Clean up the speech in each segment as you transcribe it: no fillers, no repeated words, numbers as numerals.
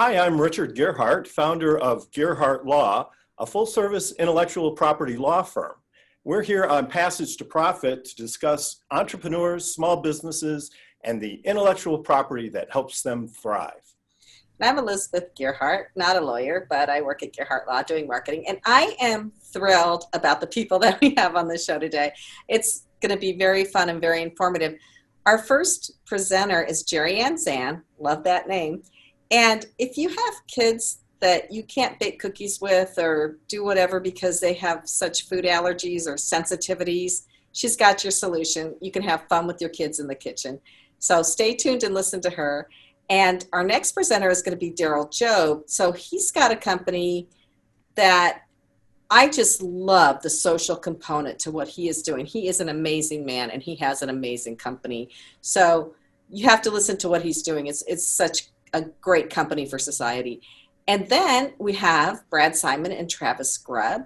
Hi, I'm Richard Gearhart, founder of Gearhart Law, a full-service intellectual property law firm. We're here on Passage to Profit to discuss entrepreneurs, small businesses, and the intellectual property that helps them thrive. I'm Elizabeth Gearhart, not a lawyer, but I work at Gearhart Law doing marketing, and I am thrilled about the people that we have on the show today. It's going to be very fun and very informative. Our first presenter is Jereann Zann, love that name. And if you have kids that you can't bake cookies with or do whatever because they have such food allergies or sensitivities, she's got your solution. You can have fun with your kids in the kitchen. So stay tuned and listen to her. And our next presenter is going to be Daryl Job. So he's got a company that I just love the social component to what he is doing. He is an amazing man and he has an amazing company. So you have to listen to what he's doing. It's such a great company for society. And then we have Brad Simon and Travis Grubb,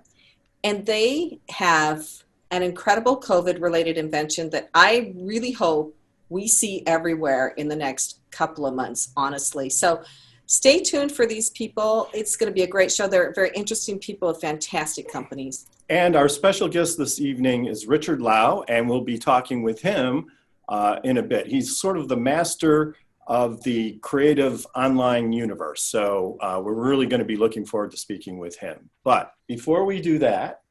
and they have an incredible COVID-related invention that I really hope we see everywhere in the next couple of months, honestly. So stay tuned for these people. It's going to be a great show. They're very interesting people with fantastic companies. And our special guest this evening is Richard Lau, and we'll be talking with him in a bit. He's sort of the master of the creative online universe. So we're really going to be looking forward to speaking with him. But before we do that,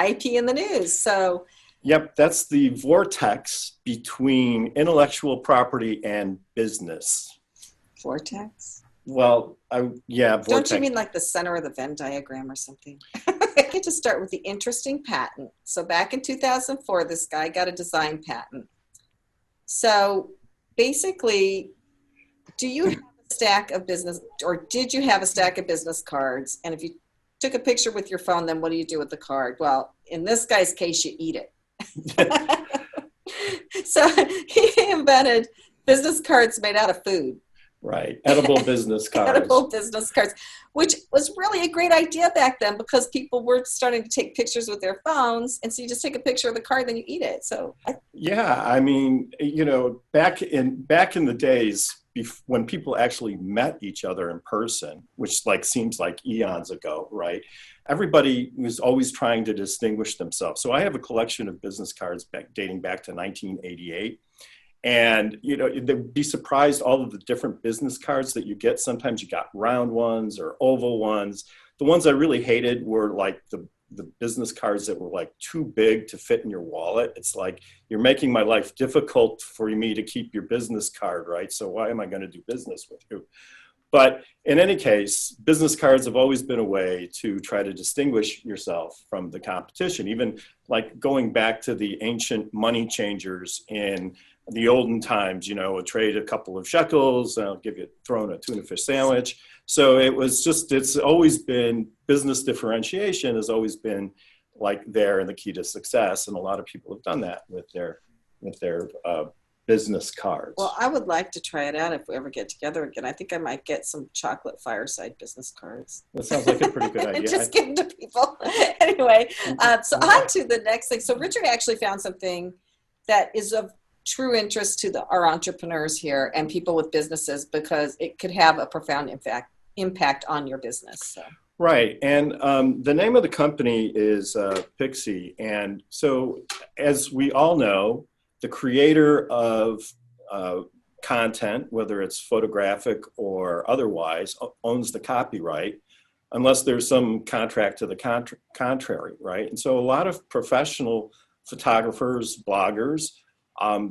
IP in the news. So yep, that's the vortex between intellectual property and business. Vortex? Well, yeah, vortex. Don't you mean like the center of the Venn diagram or something? I get to start with the interesting patent. So back in 2004, this guy got a design patent. So basically, do you have a stack of business, or did you have a stack of business cards? And if you took a picture with your phone, then what do you do with the card? Well, in this guy's case, you eat it. So he invented business cards made out of food. Right, edible business cards. Edible business cards, which was really a great idea back then because people were starting to take pictures with their phones, and so you just take a picture of the card, then you eat it. So yeah, I mean, you know, back in the days when people actually met each other in person, which like seems like eons ago, right? Everybody was always trying to distinguish themselves. So I have a collection of business cards dating back to 1988. And, you know, they'd be surprised all of the different business cards that you get. Sometimes you got round ones or oval ones. The ones I really hated were like the business cards that were like too big to fit in your wallet. It's like, you're making my life difficult for me to keep your business card, right? So why am I going to do business with you? But in any case, business cards have always been a way to try to distinguish yourself from the competition. Even like going back to the ancient money changers in the olden times, you know, trade a couple of shekels, and I'll give you thrown a tuna fish sandwich. So it was just, it's always been, business differentiation has always been like there and the key to success. And a lot of people have done that with their business cards. well, I would like to try it out if we ever get together again. I think I might get some chocolate fireside business cards. That sounds like a pretty good idea. Just give them to people. Anyway, so on to the next thing. So Richard actually found something that is of true interest to our entrepreneurs here and people with businesses, because it could have a profound impact on your business. So. Right. And the name of the company is Pixie. And so as we all know, the creator of content, whether it's photographic or otherwise, owns the copyright, unless there's some contract to the contrary, right? And so a lot of professional photographers, bloggers,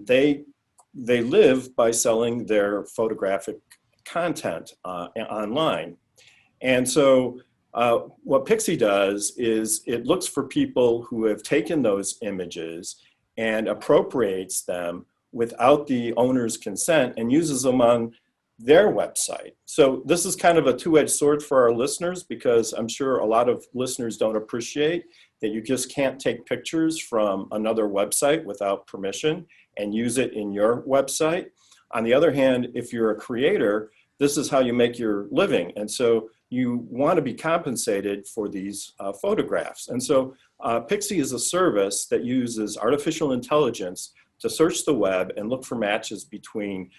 they live by selling their photographic content online. And so what Pixie does is it looks for people who have taken those images and appropriates them without the owner's consent and uses them on their website. So this is kind of a two-edged sword for our listeners, because I'm sure a lot of listeners don't appreciate that you just can't take pictures from another website without permission and use it in your website. On the other hand, if you're a creator, this is how you make your living. And so you want to be compensated for these photographs. And so Pixie is a service that uses artificial intelligence to search the web and look for matches between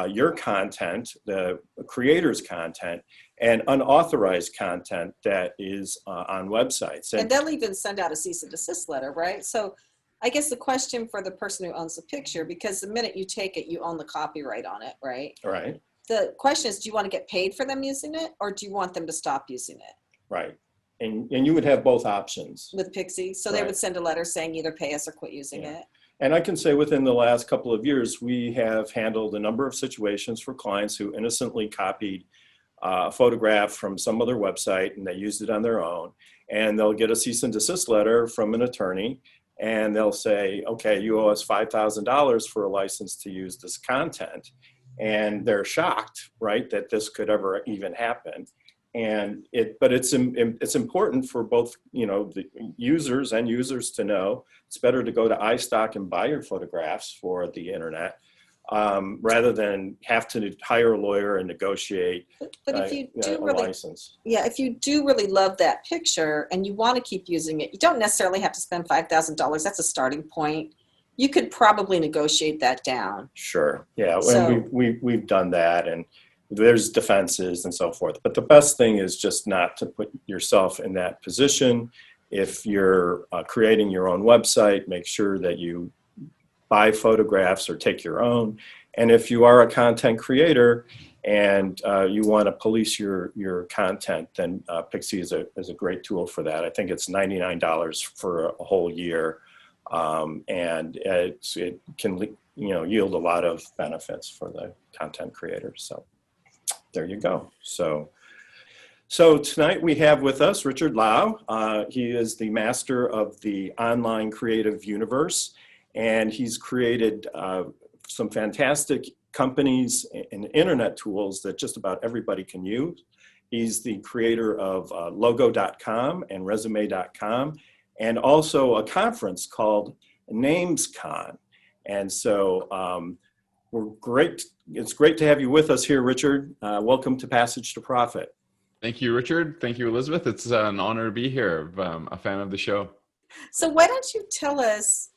your content, the creator's content, and unauthorized content that is on websites. And they'll even send out a cease and desist letter, right? So I guess the question for the person who owns the picture, because the minute you take it, you own the copyright on it, right? Right. The question is, do you want to get paid for them using it, or do you want them to stop using it? Right. And you would have both options. With Pixie. So they would send a letter saying either pay us or quit using it. And I can say within the last couple of years, we have handled a number of situations for clients who innocently copied a photograph from some other website and they used it on their own. And they'll get a cease and desist letter from an attorney and they'll say, okay, you owe us $5,000 for a license to use this content. And they're shocked, right, that this could ever even happen. And it's important for both, the users and users to know it's better to go to iStock and buy your photographs for the internet rather than have to hire a lawyer and negotiate but if you do a really, license. Yeah, if you do really love that picture and you want to keep using it, you don't necessarily have to spend $5,000. That's a starting point. You could probably negotiate that down. Sure. Yeah. So, and we've done that, and there's defenses and so forth. But the best thing is just not to put yourself in that position. If you're creating your own website, make sure that you buy photographs or take your own. And if you are a content creator and you want to police your content, then Pixie is a great tool for that. I think it's $99 for a whole year. And it can yield a lot of benefits for the content creators. So there you go. So tonight we have with us Richard Lau. He is the master of the online creative universe, and he's created some fantastic companies and internet tools that just about everybody can use. He's the creator of logo.com and resume.com, and also a conference called NamesCon. And so it's great to have you with us here, Richard. Welcome to Passage to Profit. Thank you, Richard. Thank you, Elizabeth. It's an honor to be here. I'm a fan of the show. So why don't you tell us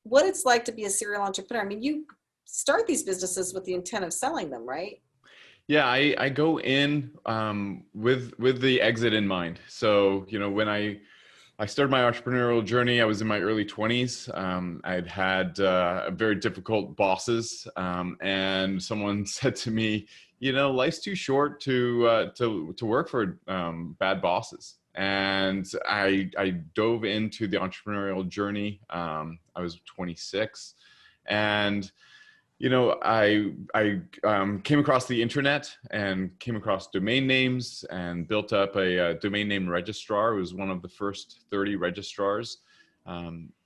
what it's like to be a serial entrepreneur? I mean, you start these businesses with the intent of selling them, right? Yeah, I go in with the exit in mind. So, when I started my entrepreneurial journey, I was in my early 20s. I'd had very difficult bosses, and someone said to me, life's too short to work for bad bosses. And I dove into the entrepreneurial journey. I was 26, and I came across the internet and came across domain names and built up a domain name registrar. It was one of the first 30 registrars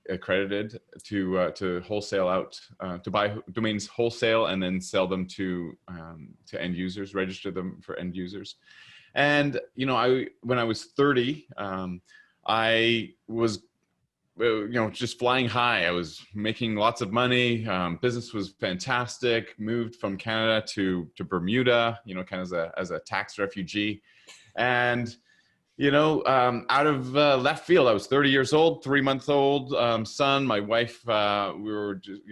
accredited to wholesale out, to buy domains wholesale and then sell them to end users, register them for end users. And when I was 30, I was just flying high. I was making lots of money. Business was fantastic. Moved from Canada to Bermuda, kind of as a tax refugee. And, out of left field, I was 30 years old, 3-month-old son. My wife, we were just,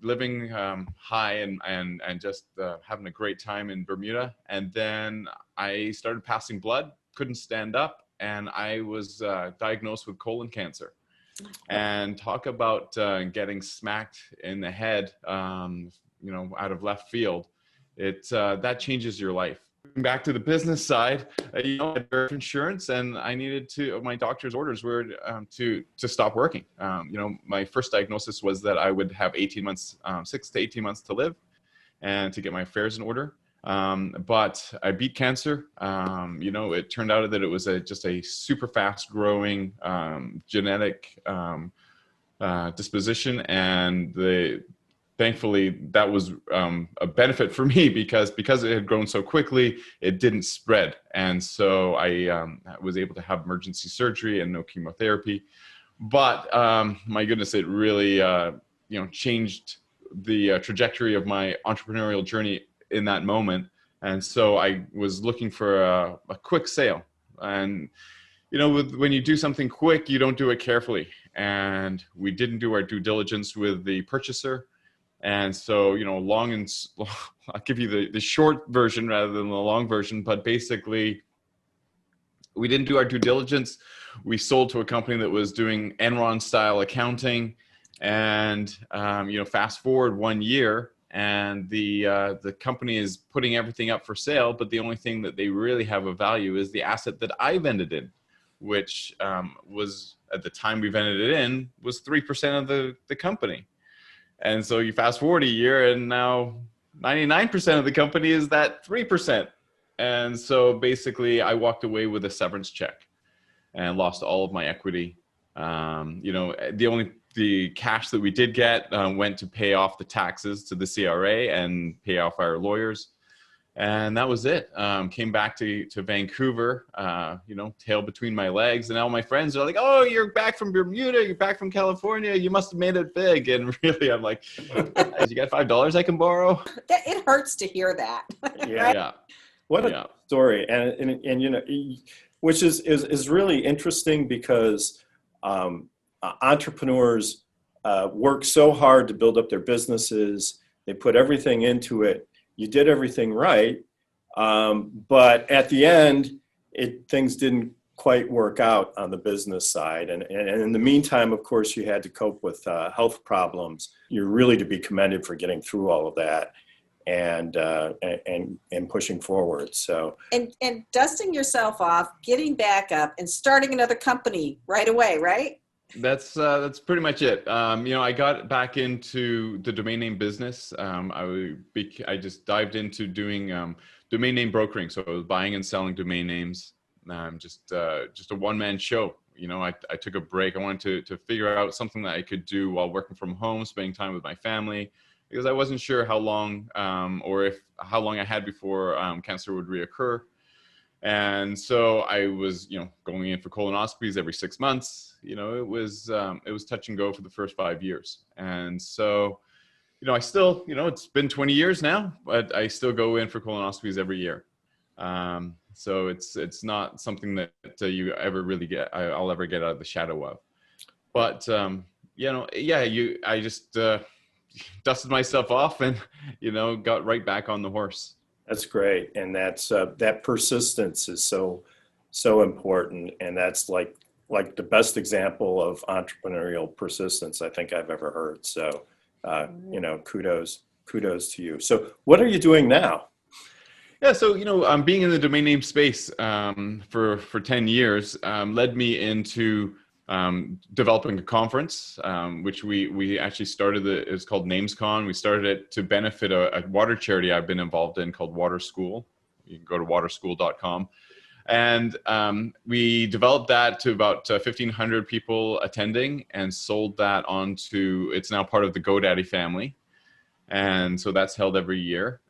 living high and just having a great time in Bermuda. And then I started passing blood, couldn't stand up, and I was diagnosed with colon cancer. And talk about getting smacked in the head, out of left field. That changes your life. Back to the business side, I had insurance, and I needed my doctor's orders were to stop working. My first diagnosis was that I would have 6 to 18 months to live, and to get my affairs in order. But I beat cancer. It turned out that it was just a super fast growing genetic disposition, and thankfully that was a benefit for me because it had grown so quickly, it didn't spread, and so I was able to have emergency surgery and no chemotherapy. But my goodness, it really changed the trajectory of my entrepreneurial journey in that moment. And so I was looking for a quick sale. And, when you do something quick, you don't do it carefully. And we didn't do our due diligence with the purchaser. And so, I'll give you the short version rather than the long version, but basically we didn't do our due diligence. We sold to a company that was doing Enron style accounting, and fast forward 1 year, and the company is putting everything up for sale, but the only thing that they really have of value is the asset that I vended in, which was, at the time we vended it in, was 3% of the company. And so you fast forward a year, and now 99% of the company is that 3%. And so basically I walked away with a severance check and lost all of my equity. The cash that we did get went to pay off the taxes to the CRA and pay off our lawyers. And that was it. Came back to Vancouver, tail between my legs. And all my friends are like, "Oh, you're back from Bermuda. You're back from California. You must have made it big." And really, I'm like, "Guys, you got $5 I can borrow?" It hurts to hear that. Yeah. Right? Yeah. What a story. And which is really interesting, because entrepreneurs work so hard to build up their businesses. They put everything into it. You did everything right, but at the end, things didn't quite work out on the business side. And in the meantime, of course, you had to cope with health problems. You're really to be commended for getting through all of that and pushing forward. So And dusting yourself off, getting back up, and starting another company right away, right? That's pretty much it. I got back into the domain name business. I just dived into doing domain name brokering. So I was buying and selling domain names. Just a one-man show. I took a break. I wanted to figure out something that I could do while working from home, spending time with my family, because I wasn't sure how long how long I had before cancer would reoccur. And so I was, going in for colonoscopies every 6 months. It was touch and go for the first 5 years. And so, I still, it's been 20 years now, but I still go in for colonoscopies every year. So it's not something that you ever really I'll ever get out of the shadow of. But, I just dusted myself off and, got right back on the horse. that's great. And that persistence is so important. And that's like the best example of entrepreneurial persistence I think I've ever heard. So, kudos to you. So what are you doing now? Yeah, so being in the domain name space for 10 years led me into developing a conference, which we actually started. It's called NamesCon. We started it to benefit a water charity I've been involved in called Water School. You can go to waterschool.com. And we developed that to about 1,500 people attending, and sold that it's now part of the GoDaddy family. And so that's held every year.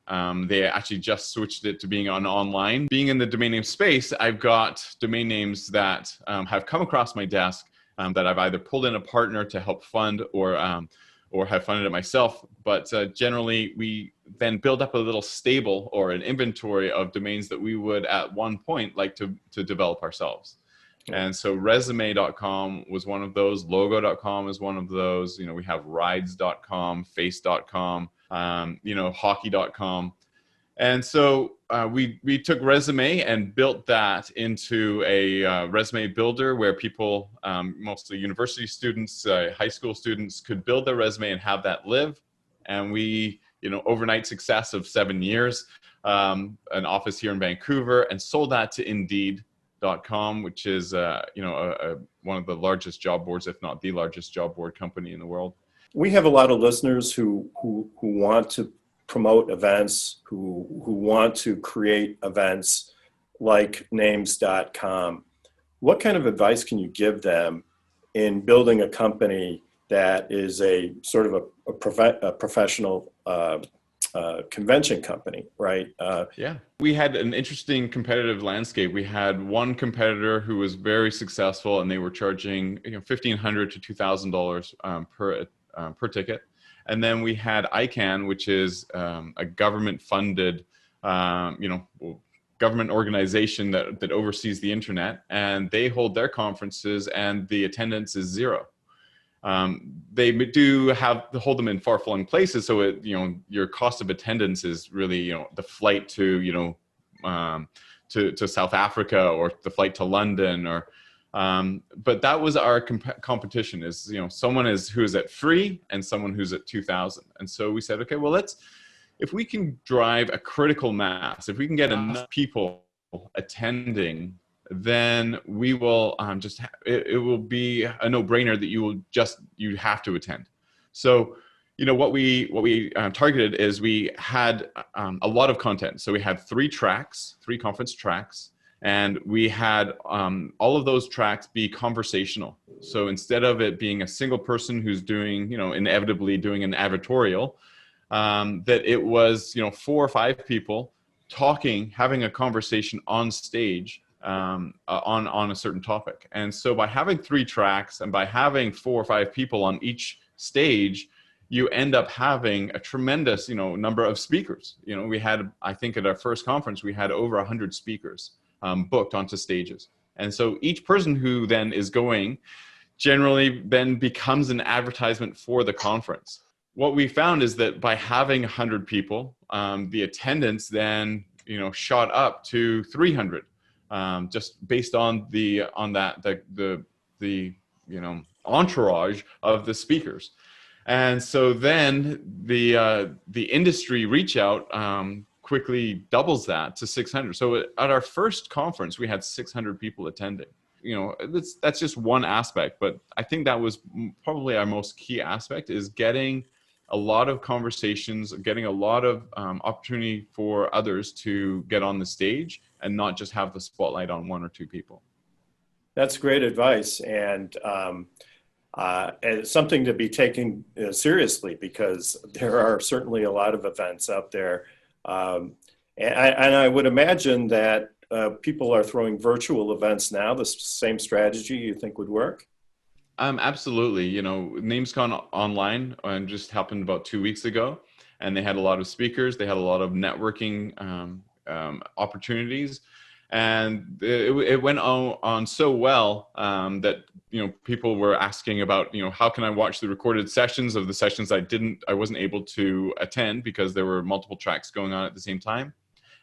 They actually just switched it to being online. Being in the domain name space, I've got domain names that have come across my desk that I've either pulled in a partner to help fund or have funded it myself. But generally, we then build up a little stable or an inventory of domains that we would at one point like to develop ourselves. And so resume.com was one of those. Logo.com is one of those. We have rides.com, face.com, hockey.com. And so we took Resume and built that into a resume builder where people, mostly university students, high school students, could build their resume and have that live. And we, overnight success of 7 years, an office here in Vancouver, and sold that to Indeed.com, which is one of the largest job boards, if not the largest job board company in the world. We have a lot of listeners who want to promote events, who want to create events like names.com. What kind of advice can you give them in building a company that is a sort of a professional convention company, right? Yeah. We had an interesting competitive landscape. We had one competitor who was very successful, and they were charging $1,500 to $2,000 per ticket. And then we had ICANN, which is a government-funded, government organization that oversees the internet, and they hold their conferences, and the attendance is zero. They do have to hold them in far-flung places, so your cost of attendance is really the flight to to South Africa, or the flight to London, or but that was our competition, is someone who's at free and someone who's at 2,000. And so we said, okay, well, if we can drive a critical mass, if we can get enough people attending, then we will it will be a no-brainer that you have to attend. So what we targeted is we had a lot of content. So we had 3 conference tracks, and we had all of those tracks be conversational. So instead of it being a single person who's doing inevitably doing an advertorial, that it was 4 or 5 people talking, having a conversation on stage on a certain topic. And so by having 3 tracks and by having 4 or 5 people on each stage, you end up having a tremendous number of speakers. We had, I think at our first conference, we had over 100 speakers booked onto stages. And so each person who then is going generally then becomes an advertisement for the conference. What we found is that by having 100 people, the attendance then shot up to 300, just based on the entourage of the speakers. And so then the industry reach out quickly doubles that to 600. So at our first conference, we had 600 people attending. That's just one aspect, but I think that was probably our most key aspect, is getting a lot of conversations, getting a lot of opportunity for others to get on the stage and not just have the spotlight on 1 or 2 people. That's great advice, and it's something to be taken seriously, because there are certainly a lot of events out there. And I would imagine that people are throwing virtual events now. The same strategy you think would work? Absolutely. NamesCon online just happened about 2 weeks ago, and they had a lot of speakers. They had a lot of networking opportunities, and it went on so well that people were asking about how can I watch the recorded sessions of the sessions I wasn't able to attend because there were multiple tracks going on at the same time.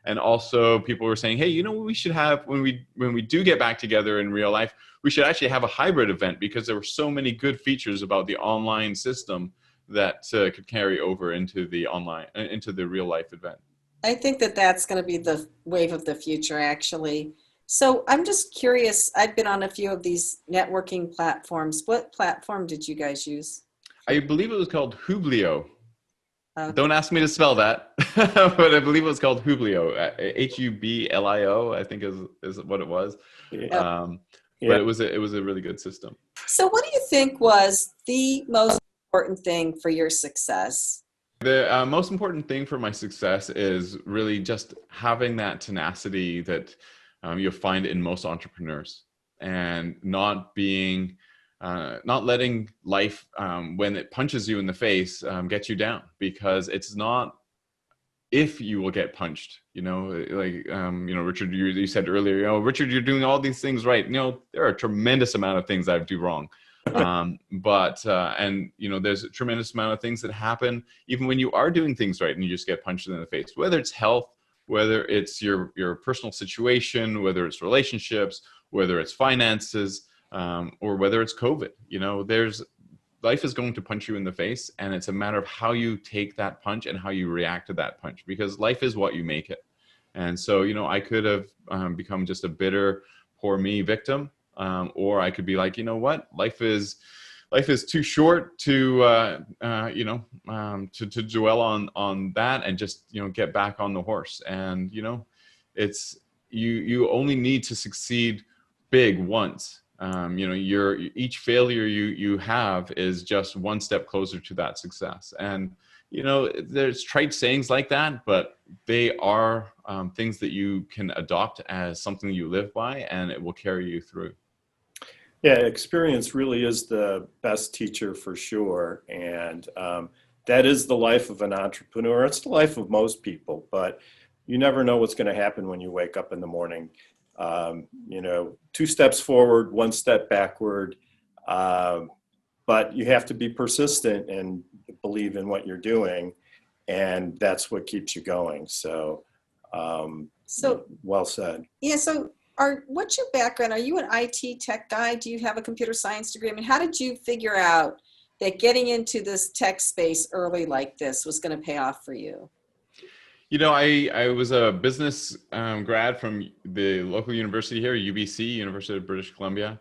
And also people were saying, hey, we should have, when we do get back together in real life, we should actually have a hybrid event, because there were so many good features about the online system that could carry over into the real life event. I think that that's going to be the wave of the future, actually. So I'm just curious, I've been on a few of these networking platforms. What platform did you guys use? I believe it was called Hublio. Okay. Don't ask me to spell that, but I believe it was called Hublio. Hublio, I think is what it was. Yeah. But it was a really good system. So what do you think was the most important thing for your success? The most important thing for my success is really just having that tenacity that you'll find in most entrepreneurs, and not letting life, when it punches you in the face, get you down, because it's not if you will get punched, Richard, you said earlier, Richard, you're doing all these things right. There are a tremendous amount of things I do wrong. But there's a tremendous amount of things that happen even when you are doing things right and you just get punched in the face, whether it's health, whether it's your personal situation, whether it's relationships, whether it's finances, or whether it's COVID. Life is going to punch you in the face, and it's a matter of how you take that punch and how you react to that punch, because life is what you make it. And so, I could have become just a bitter, poor me victim, or I could be like, what, life is too short to to dwell on that, and just get back on the horse. And it's you only need to succeed big once. Each failure you have is just one step closer to that success. And there's trite sayings like that, but they are things that you can adopt as something you live by, and it will carry you through. Yeah, experience really is the best teacher for sure. And that is the life of an entrepreneur. It's the life of most people, but you never know what's going to happen when you wake up in the morning. 2 steps forward, 1 step backward. but you have to be persistent and believe in what you're doing. And that's what keeps you going. So, So well said. yeah, so what's your background? Are you an IT tech guy? Do you have a computer science degree? I mean, how did you figure out that getting into this tech space early like this was going to pay off for you? I was a business grad from the local university here, UBC, University of British Columbia.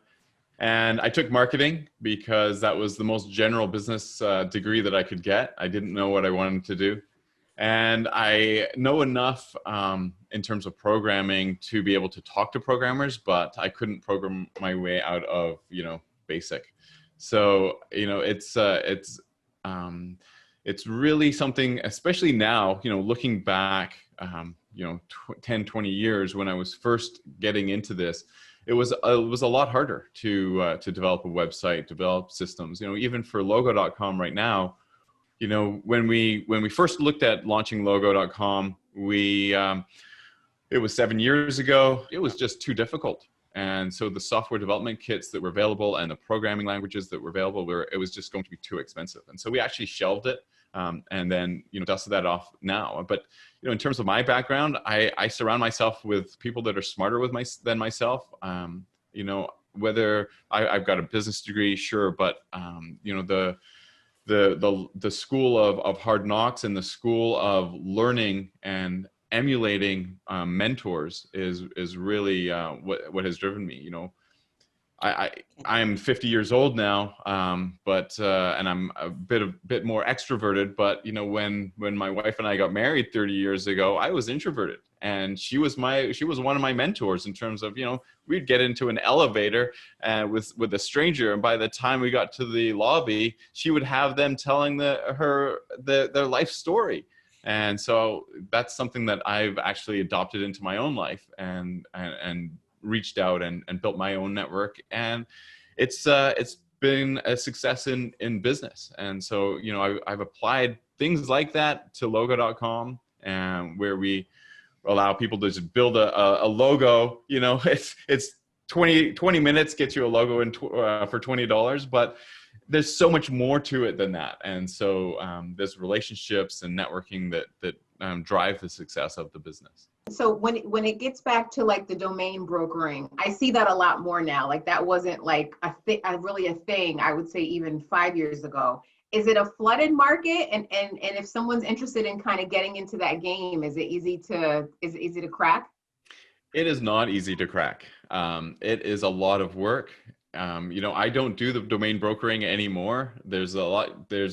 And I took marketing because that was the most general business degree that I could get. I didn't know what I wanted to do. And I know enough in terms of programming to be able to talk to programmers, but I couldn't program my way out of, BASIC. So, it's really something, especially now, looking back, 10, 20 years when I was first getting into this, it was a lot harder to develop a website, develop systems, even for logo.com right now. When we first looked at launching logo.com, it was 7 years ago. It was just too difficult. And so the software development kits that were available and the programming languages that were available, it was just going to be too expensive. And so we actually shelved it and then, dusted that off now. But, in terms of my background, I surround myself with people that are smarter than myself. Whether I've got a business degree, sure, but, the school of hard knocks and the school of learning and emulating mentors is really what has driven me. I'm 50 years old now, but and I'm a bit more extroverted. But when my wife and I got married 30 years ago, I was introverted, and she was one of my mentors in terms of we'd get into an elevator with a stranger, and by the time we got to the lobby, she would have them telling their life story. And so that's something that I've actually adopted into my own life and reached out and built my own network. And it's been a success in business. And so, I've applied things like that to logo.com, and where we allow people to just build a logo. It's 20 minutes, gets you a logo for $20, but there's so much more to it than that. And so there's relationships and networking that drive the success of the business. So when it gets back to like the domain brokering, I see that a lot more now. Like that wasn't like really a thing, I would say even 5 years ago. Is it a flooded market? And if someone's interested in kind of getting into that game, is it easy to crack? It is not easy to crack. It is a lot of work. I don't do the domain brokering anymore. There's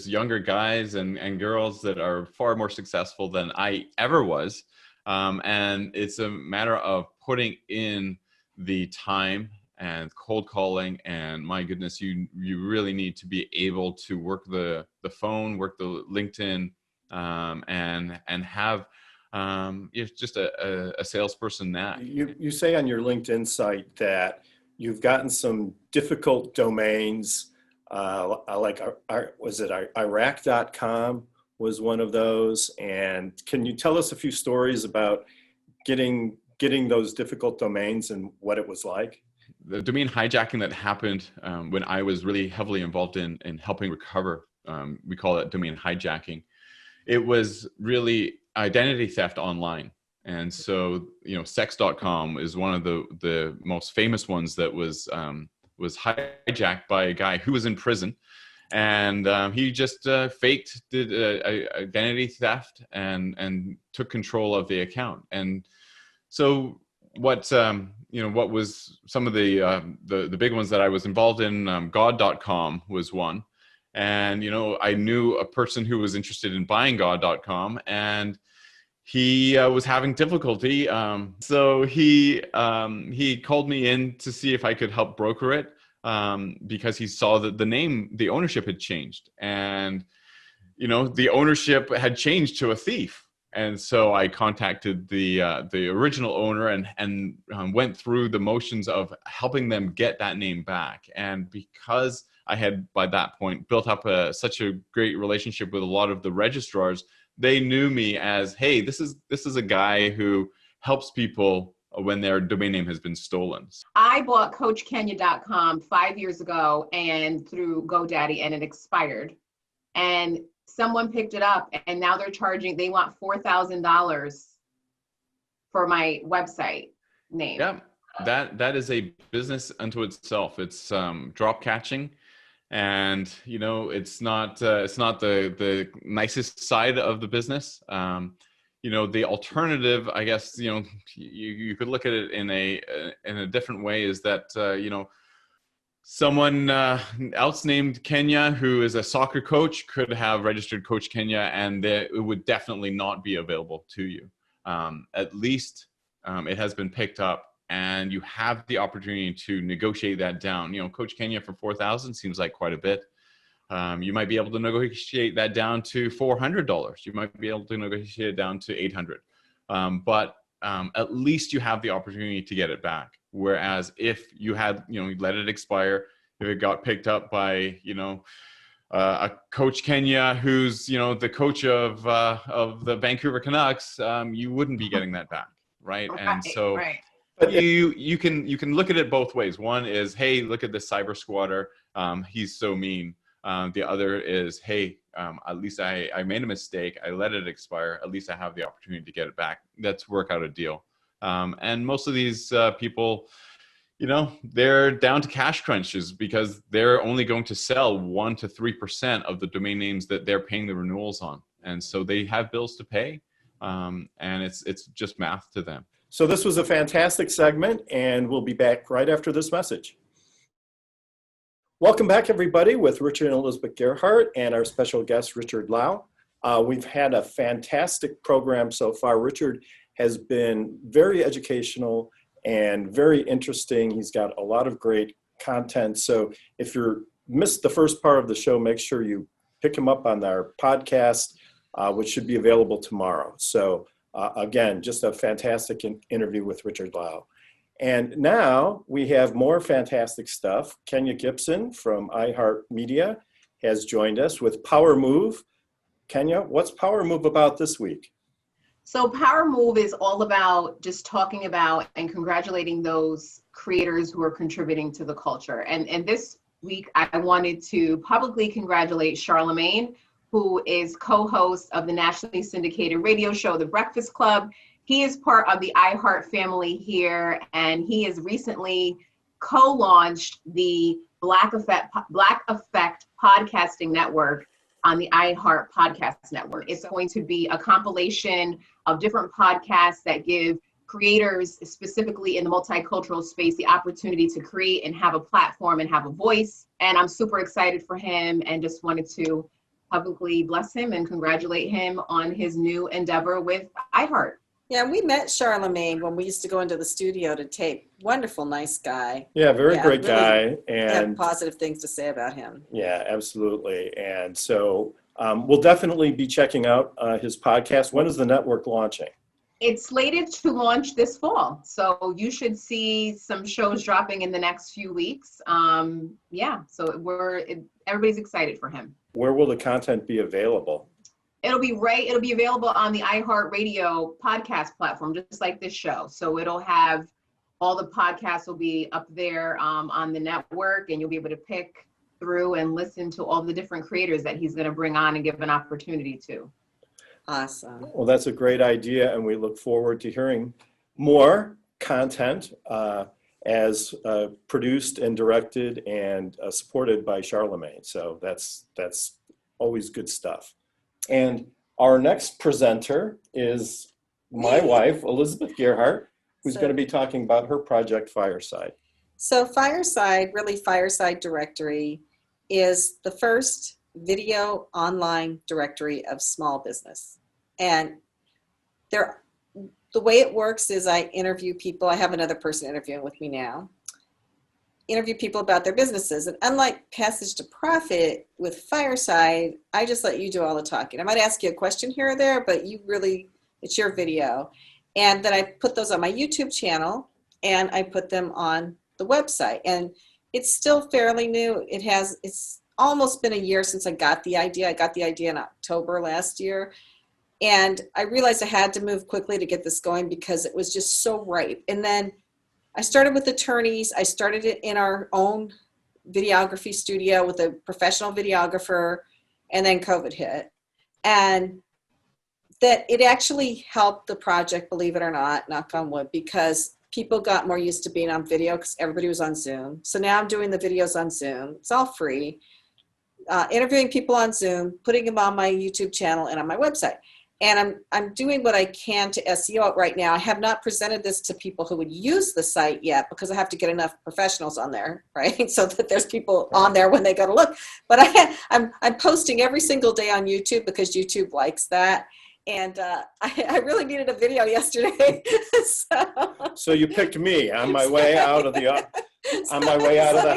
younger guys and girls that are far more successful than I ever was. And it's a matter of putting in the time and cold calling. And my goodness, you really need to be able to work the phone, work the LinkedIn, and have just a salesperson knack. You say on your LinkedIn site that you've gotten some difficult domains, like was it Iraq.com was one of those. And can you tell us a few stories about getting those difficult domains and what it was like? The domain hijacking that happened when I was really heavily involved in helping recover, we call it domain hijacking. It was really identity theft online. And so, sex.com is one of the most famous ones that was hijacked by a guy who was in prison. And he just did identity theft and took control of the account. And so what was some of the big ones that I was involved in, God.com was one. And, I knew a person who was interested in buying God.com, and he was having difficulty. So he called me in to see if I could help broker it, because he saw that the ownership had changed, and, the ownership had changed to a thief. And so I contacted the original owner and went through the motions of helping them get that name back. And because I had, by that point, built up such a great relationship with a lot of the registrars, they knew me as, hey, this is a guy who helps people when their domain name has been stolen. I bought CoachKenya.com 5 years ago and through GoDaddy, and it expired. And someone picked it up, and now they want $4,000 for my website name. Yeah, that is a business unto itself. It's drop catching, and it's not the nicest side of the business. The alternative, I guess, you could look at it in a different way, is that someone else named Kenya, who is a soccer coach, could have registered Coach Kenya, and it would definitely not be available to you. At least it has been picked up, and you have the opportunity to negotiate that down. Coach Kenya for $4,000 seems like quite a bit. You might be able to negotiate that down to $400. You might be able to negotiate it down to $800. But at least you have the opportunity to get it back. Whereas if you had, you let it expire, if it got picked up by, a Coach Kenya who's, the coach of the Vancouver Canucks, you wouldn't be getting that back, right? And so you can look at it both ways. One is, hey, look at this cyber squatter. He's so mean. The other is, hey, at least I made a mistake. I let it expire. At least I have the opportunity to get it back. Let's work out a deal. And most of these people, they're down to cash crunches because they're only going to sell 1 to 3% of the domain names that they're paying the renewals on. And so they have bills to pay. And it's just math to them. So this was a fantastic segment, and we'll be back right after this message. Welcome back, everybody, with Richard and Elizabeth Gearhart and our special guest, Richard Lau. We've had a fantastic program so far. Richard has been very educational and very interesting. He's got a lot of great content. So if you missed the first part of the show, make sure you pick him up on our podcast, which should be available tomorrow. So again, just a fantastic interview with Richard Lau. And now we have more fantastic stuff. Kenya GIPSON from iHeartMedia has joined us with Power Move. Kenya, what's Power Move about this week? So Power Move is all about just talking about and congratulating those creators who are contributing to the culture. And this week, I wanted to publicly congratulate Charlemagne, who is co-host of the nationally syndicated radio show, The Breakfast Club. He is part of the iHeart family here, and he has recently co-launched the Black Effect Podcasting Network on the iHeart Podcast Network. It's going to be a compilation of different podcasts that give creators, specifically in the multicultural space, the opportunity to create and have a platform and have a voice. And I'm super excited for him and just wanted to publicly bless him and congratulate him on his new endeavor with iHeart. Yeah, we met Charlemagne when we used to go into the studio to tape. Wonderful, nice guy. Yeah, very great really guy. And have positive things to say about him. Yeah, absolutely. And so we'll definitely be checking out his podcast. When is the network launching? It's slated to launch this fall. So you should see some shows dropping in the next few weeks. So everybody's excited for him. Where will the content be available? It'll be available on the iHeartRadio podcast platform, just like this show. So it'll have all the podcasts will be up there on the network, and you'll be able to pick through and listen to all the different creators that he's going to bring on and give an opportunity to. Awesome. Well, that's a great idea, and we look forward to hearing more content as produced and directed and supported by Charlemagne. So that's always good stuff. And our next presenter is my wife, Elizabeth Gearhart, who's going to be talking about her project, Fireside. So FIRESIDE.DIRECTORY is the first video online directory of small business. And the way it works is I interview people. I have another person interviewing with me now. Interview people about their businesses. And unlike Passage to Profit with Fireside, I just let you do all the talking. I might ask you a question here or there, but it's your video. And then I put those on my YouTube channel, and I put them on the website. And it's still fairly new. It's almost been a year since I got the idea. I got the idea in October last year. And I realized I had to move quickly to get this going because it was just so ripe. And then I started with attorneys. I started it in our own videography studio with a professional videographer, and then COVID hit. And that it actually helped the project, believe it or not, knock on wood, because people got more used to being on video because everybody was on Zoom. So now I'm doing the videos on Zoom. It's all free. Interviewing people on Zoom, putting them on my YouTube channel and on my website. And I'm doing what I can to SEO it right now. I have not presented this to people who would use the site yet because I have to get enough professionals on there, right? So that there's people on there when they go to look. But I'm posting every single day on YouTube because YouTube likes that. And I really needed a video yesterday. So you picked me on my way out of the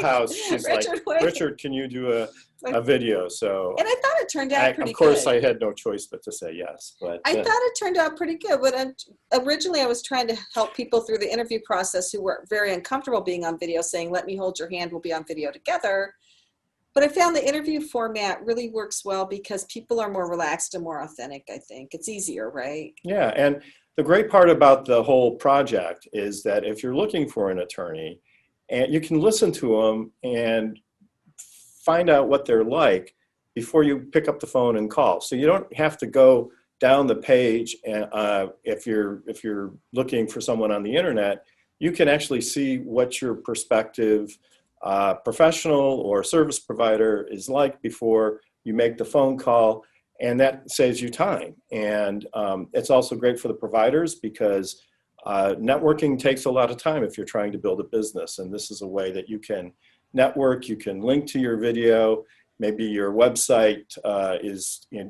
house. She's Richard, like, Richard, can you do a video? So, and I thought it turned out pretty good. Of course, I had no choice but to say yes. But I thought it turned out pretty good. But originally, I was trying to help people through the interview process who were very uncomfortable being on video, saying, "Let me hold your hand. We'll be on video together." But I found the interview format really works well because people are more relaxed and more authentic, I think. It's easier, right? Yeah, and the great part about the whole project is that if you're looking for an attorney, and you can listen to them and find out what they're like before you pick up the phone and call. So you don't have to go down the page, and if you're looking for someone on the internet, you can actually see what your prospective professional or service provider is like before you make the phone call, and that saves you time. And it's also great for the providers because networking takes a lot of time if you're trying to build a business, and this is a way that you can network. You can link to your video. Maybe your website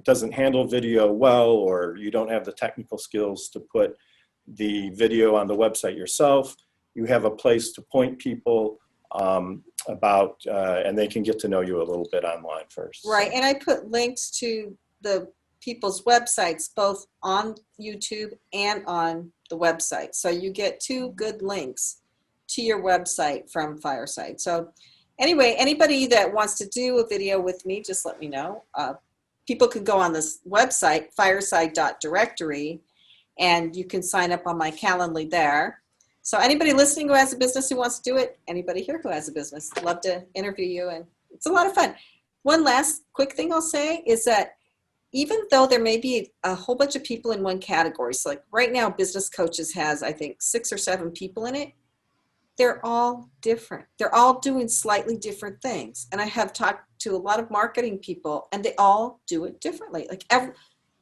doesn't handle video well, or you don't have the technical skills to put the video on the website yourself. You have a place to point people and they can get to know you a little bit online first. Right, and I put links to the people's websites both on YouTube and on the website. So you get two good links to your website from Fireside. So anyway, anybody that wants to do a video with me, just let me know. People can go on this website, FIRESIDE.DIRECTORY, and you can sign up on my Calendly there. So anybody listening who has a business who wants to do it, anybody here who has a business, I'd love to interview you, and it's a lot of fun. One last quick thing I'll say is that even though there may be a whole bunch of people in one category, so like right now Business Coaches has, I think, 6 or 7 people in it, they're all different. They're all doing slightly different things. And I have talked to a lot of marketing people, and they all do it differently.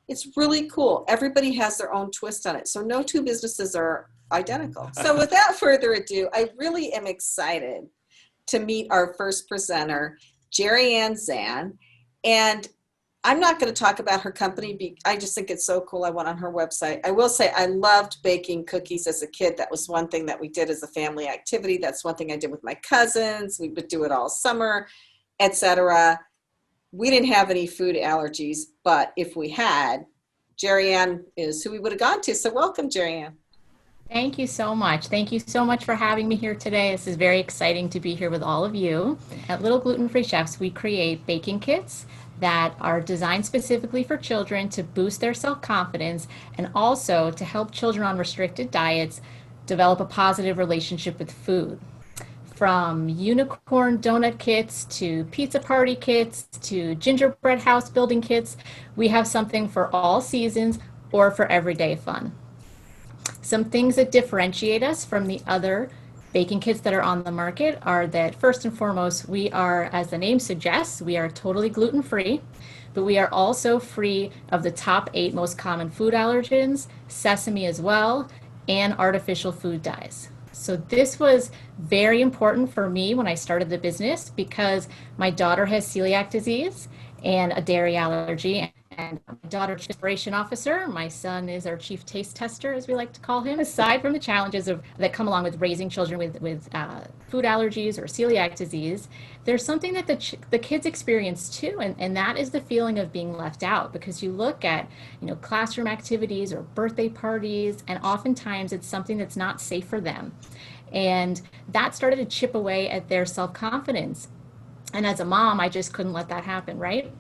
It's really cool. Everybody has their own twist on it. So no two businesses are identical. So without further ado, I really am excited to meet our first presenter, Jereann Zann. And I'm not going to talk about her company. I just think it's so cool. I went on her website. I will say I loved baking cookies as a kid. That was one thing that we did as a family activity. That's one thing I did with my cousins. We would do it all summer, etc. We didn't have any food allergies, but if we had, Jereann is who we would have gone to. So welcome, Jereann. Thank you so much. Thank you so much for having me here today. This is very exciting to be here with all of you. At Little Gluten-Free Chefs, we create baking kits that are designed specifically for children to boost their self-confidence and also to help children on restricted diets develop a positive relationship with food. From unicorn donut kits to pizza party kits to gingerbread house building kits, we have something for all seasons or for everyday fun. Some things that differentiate us from the other baking kits that are on the market are that first and foremost, we are, as the name suggests, we are totally gluten-free, but we are also free of the top 8 most common food allergens, sesame as well, and artificial food dyes. So this was very important for me when I started the business because my daughter has celiac disease and a dairy allergy. And my daughter's chief inspiration officer. My son is our chief taste tester, as we like to call him. Aside from the challenges that come along with raising children with food allergies or celiac disease, there's something that the kids experience too, and that is the feeling of being left out. Because you look at classroom activities or birthday parties, and oftentimes it's something that's not safe for them, and that started to chip away at their self-confidence. And as a mom, I just couldn't let that happen, right?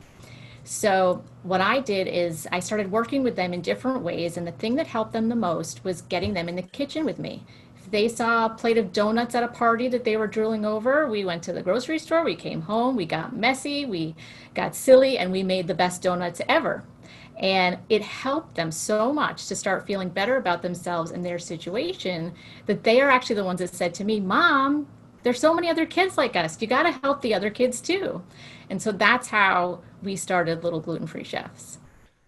So what I did is I started working with them in different ways, and the thing that helped them the most was getting them in the kitchen with me. If they saw a plate of donuts at a party that they were drooling over, we went to the grocery store, we came home, we got messy, we got silly, and we made the best donuts ever. And it helped them so much to start feeling better about themselves and their situation that they are actually the ones that said to me, Mom, there's so many other kids like us. You got to help the other kids too. And so that's how we started Little Gluten-Free Chefs.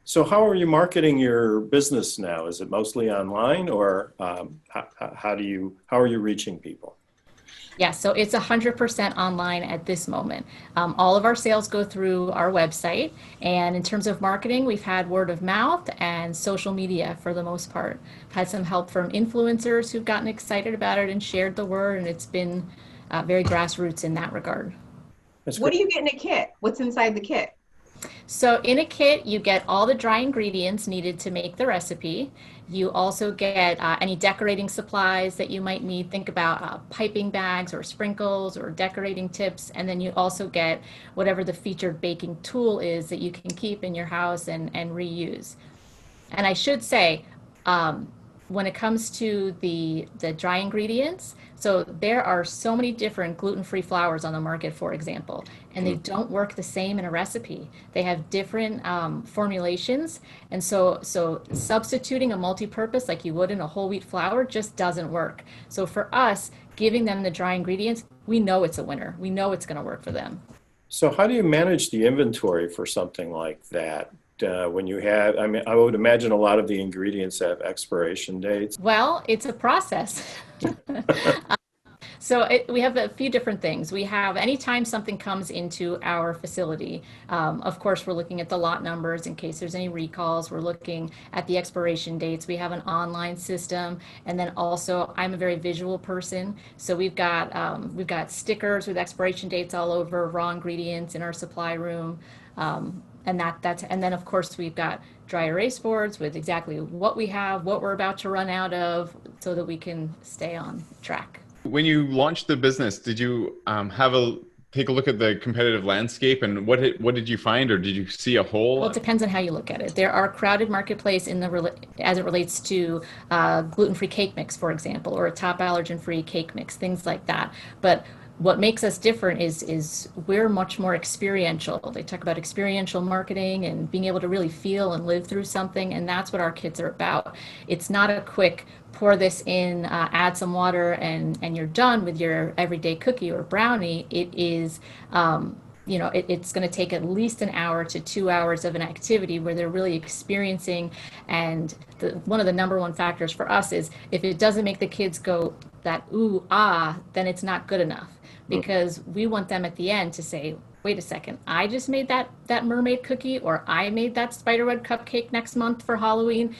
So how are you marketing your business now? Is it mostly online, or how are you reaching people? Yeah, so it's 100% online at this moment. All of our sales go through our website. And in terms of marketing, we've had word of mouth and social media for the most part. Had some help from influencers who've gotten excited about it and shared the word, and it's been very grassroots in that regard. What do you get in a kit? What's inside the kit? So in a kit, you get all the dry ingredients needed to make the recipe. You also get any decorating supplies that you might need. Think about piping bags or sprinkles or decorating tips. And then you also get whatever the featured baking tool is that you can keep in your house and reuse. And I should say, when it comes to the dry ingredients, so there are so many different gluten-free flours on the market, for example, and they don't work the same in a recipe. They have different formulations, and so substituting a multi-purpose like you would in a whole wheat flour just doesn't work. So for us, giving them the dry ingredients, we know it's a winner. We know it's going to work for them. So how do you manage the inventory for something like that? When you have, I mean, I would imagine a lot of the ingredients have expiration dates. Well, it's a process. So we have a few different things. We have anytime something comes into our facility, of course, we're looking at the lot numbers in case there's any recalls. We're looking at the expiration dates. We have an online system. And then also, I'm a very visual person. So we've got stickers with expiration dates all over, raw ingredients in our supply room. And then of course we've got dry erase boards with exactly what we have, what we're about to run out of, so that we can stay on track. When you launched the business, did you take a look at the competitive landscape, and what did you find, or did you see a hole? Well, it depends on how you look at it. There are crowded marketplace as it relates to gluten-free cake mix, for example, or a top allergen-free cake mix, things like that. But what makes us different is we're much more experiential. They talk about experiential marketing and being able to really feel and live through something, and that's what our kits are about. It's not a quick pour this in, add some water, and you're done with your everyday cookie or brownie. It is, it's going to take at least an hour to 2 hours of an activity where they're really experiencing. And one of the number one factors for us is if it doesn't make the kids go that ooh, ah, then it's not good enough. Because we want them at the end to say, wait a second, I just made that mermaid cookie, or I made that spiderweb cupcake next month for Halloween.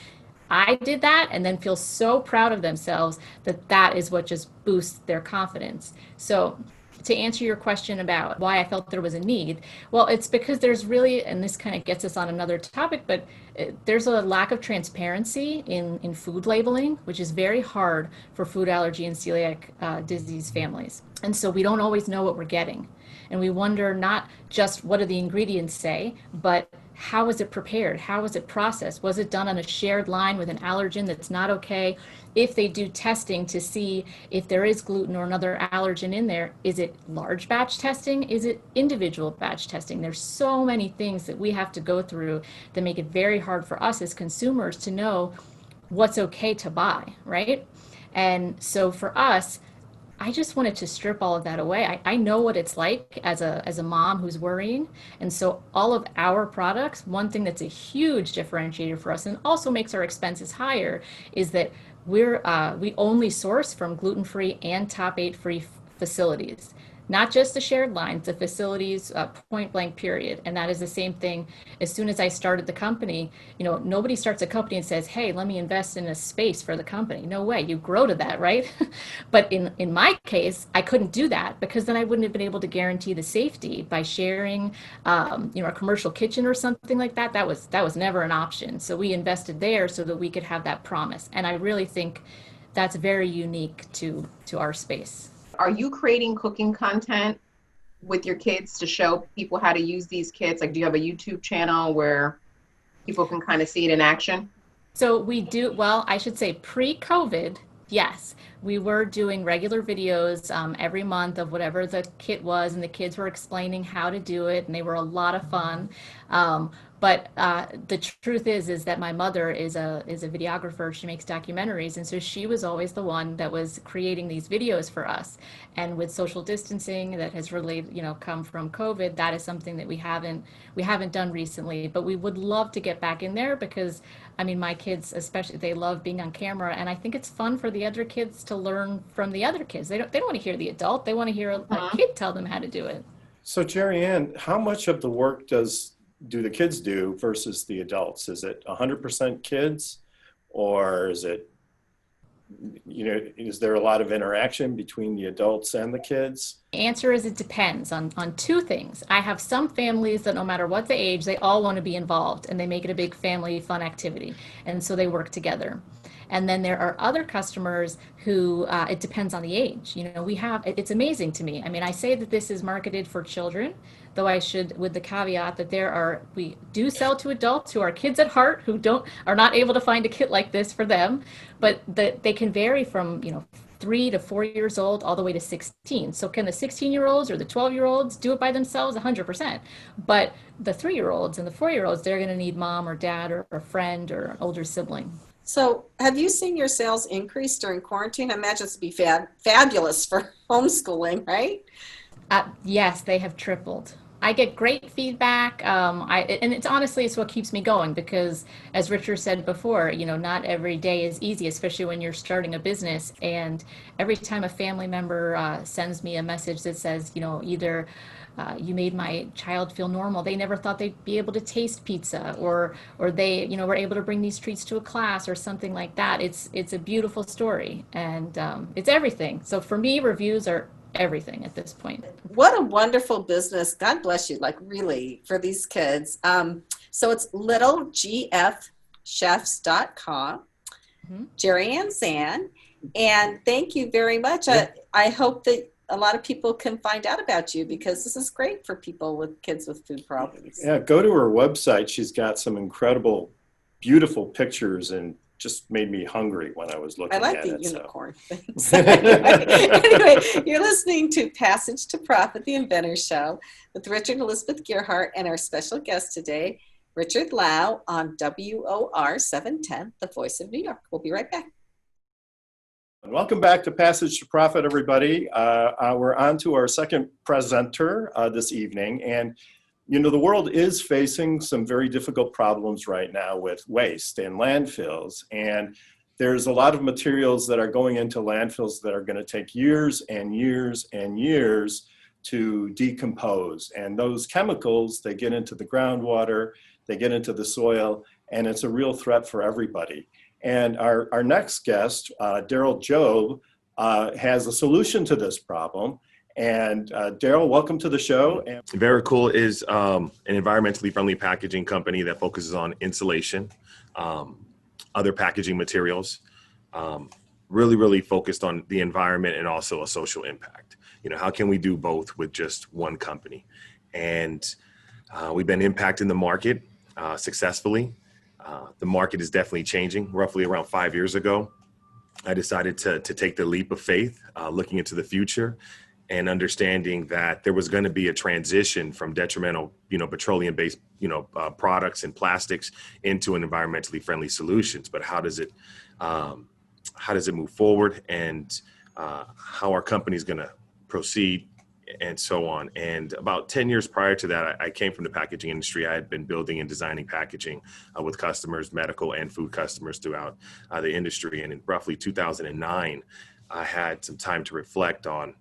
I did that, and then feel so proud of themselves that is what just boosts their confidence. So to answer your question about why I felt there was a need, well, it's because there's really, and this kind of gets us on another topic, but there's a lack of transparency in food labeling, which is very hard for food allergy and celiac disease families. And so we don't always know what we're getting. And we wonder not just what do the ingredients say, but how was it prepared? How was it processed? Was it done on a shared line with an allergen that's not okay? If they do testing to see if there is gluten or another allergen in there, is it large batch testing? Is it individual batch testing? There's so many things that we have to go through that make it very hard for us as consumers to know what's okay to buy, right? And so for us, I just wanted to strip all of that away. I know what it's like as a mom who's worrying. And so all of our products, one thing that's a huge differentiator for us and also makes our expenses higher is that we only source from gluten-free and top 8 free facilities. Not just the shared lines, the facilities, point blank period. And that is the same thing. As soon as I started the company, nobody starts a company and says, hey, let me invest in a space for the company. No way, you grow to that, right? But in my case, I couldn't do that because then I wouldn't have been able to guarantee the safety by sharing, a commercial kitchen or something like that. That was never an option. So we invested there so that we could have that promise. And I really think that's very unique to our space. Are you creating cooking content with your kids to show people how to use these kits? Like, do you have a YouTube channel where people can kind of see it in action? So we do, well, I should say pre-COVID, yes. We were doing regular videos every month of whatever the kit was, and the kids were explaining how to do it, and they were a lot of fun. But the truth is that my mother is a videographer. She makes documentaries, and so she was always the one that was creating these videos for us. And with social distancing that has really, come from COVID, that is something that we haven't done recently. But we would love to get back in there because, I mean, my kids especially, they love being on camera, and I think it's fun for the other kids to learn from the other kids. They don't want to hear the adult. They want to hear a kid tell them how to do it. So Jereann, how much of the work do the kids do versus the adults? Is it 100% kids, or is it, is there a lot of interaction between the adults and the kids? The answer is it depends on two things. I have some families that no matter what the age, they all want to be involved and they make it a big family fun activity. And so they work together. And then there are other customers who, it depends on the age. It's amazing to me. I mean, I say that this is marketed for children, though I should, with the caveat that we do sell to adults who are kids at heart, who are not able to find a kit like this for them, but they can vary from, 3 to 4 years old all the way to 16. So can the 16-year-olds or the 12-year-olds do it by themselves? 100%. But the 3-year-olds and the 4-year-olds, they're going to need mom or dad or a friend or an older sibling. So have you seen your sales increase during quarantine? I imagine it's be fabulous for homeschooling, right? Yes, they have tripled. I get great feedback. And it's what keeps me going because, as Richard said before, not every day is easy, especially when you're starting a business. And every time a family member sends me a message that says, either you made my child feel normal. They never thought they'd be able to taste pizza, or they, were able to bring these treats to a class or something like that. It's a beautiful story, and it's everything. So for me, reviews are everything at this point. What a wonderful business. God bless you, like really, for these kids. So it's littlegfchefs.com, Jereann, Zann, and thank you very much. I hope that a lot of people can find out about you because this is great for people with kids with food problems. Yeah, go to her website. She's got some incredible, beautiful pictures and just made me hungry when I was looking at it. I like the unicorn things. Anyway, you're listening to Passage to Profit, the Inventor Show with Richard and Elizabeth Gearhart and our special guest today, Richard Lau on WOR 710, the Voice of New York. We'll be right back. Welcome back to Passage to Profit, everybody. We're on to our second presenter this evening. And, the world is facing some very difficult problems right now with waste and landfills. And there's a lot of materials that are going into landfills that are going to take years and years and years to decompose. And those chemicals, they get into the groundwater, they get into the soil, and it's a real threat for everybody. And our next guest, Daryl Jobe, has a solution to this problem. And Daryl, welcome to the show. Vericool is an environmentally friendly packaging company that focuses on insulation, other packaging materials, really focused on the environment and also a social impact. How can we do both with just one company? And we've been impacting the market successfully. The market is definitely changing. Roughly around 5 years ago, I decided to take the leap of faith, looking into the future and understanding that there was going to be a transition from detrimental, petroleum-based, products and plastics into an environmentally friendly solutions. But how does it move forward, and how our company is going to proceed, and so on. And about 10 years prior to that, I came from the packaging industry. I had been building and designing packaging with customers, medical and food customers throughout the industry. And in roughly 2009, I had some time to reflect on,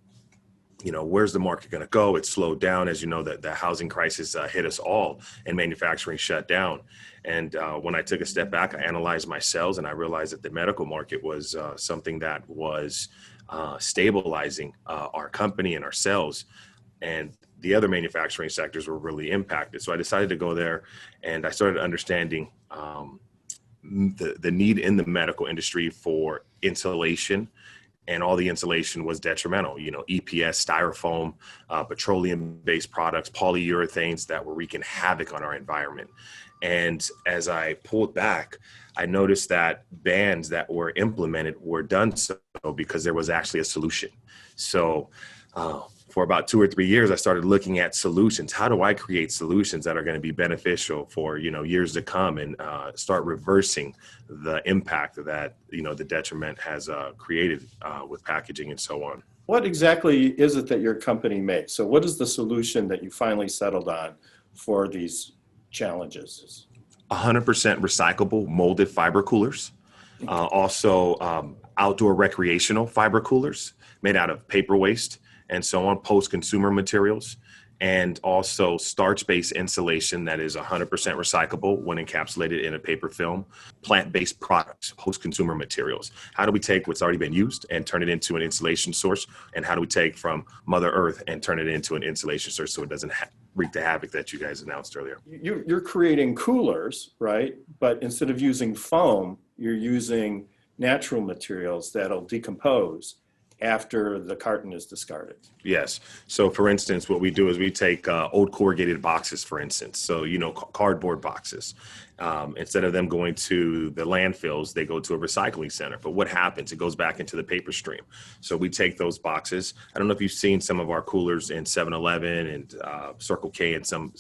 where's the market going to go? It slowed down. As you know, that the housing crisis hit us all and manufacturing shut down. And when I took a step back, I analyzed my sales and I realized that the medical market was something that was stabilizing our company and our sales, and the other manufacturing sectors were really impacted. So I decided to go there, and I started understanding the need in the medical industry for insulation and all the insulation was detrimental. You know, EPS, styrofoam, petroleum-based products, polyurethanes that were wreaking havoc on our environment. And as I pulled back, I noticed that bans that were implemented were done so because there was actually a solution. So for about 2 or 3 years, I started looking at solutions. How do I create solutions that are going to be beneficial for, you know, years to come, and start reversing the impact that, you know, the detriment has created with packaging and so on. What exactly is it that your company makes? So what is the solution that you finally settled on for these challenges? 100% recyclable molded fiber coolers. Also outdoor recreational fiber coolers made out of paper waste and so on, post-consumer materials, and also starch-based insulation that is 100% recyclable when encapsulated in a paper film, plant-based products, post-consumer materials. How do we take what's already been used and turn it into an insulation source? And how do we take from Mother Earth and turn it into an insulation source so it doesn't wreak the havoc that you guys announced earlier? You're creating coolers, right? But instead of using foam, you're using natural materials that'll decompose after the carton is discarded. Yes. So for instance, what we do is we take old corrugated boxes, for instance. So, you know, cardboard boxes. Instead of them going to the landfills, they go to a recycling center. But what happens? It goes back into the paper stream. So we take those boxes. I don't know if you've seen some of our coolers in 7-Eleven and Circle K and some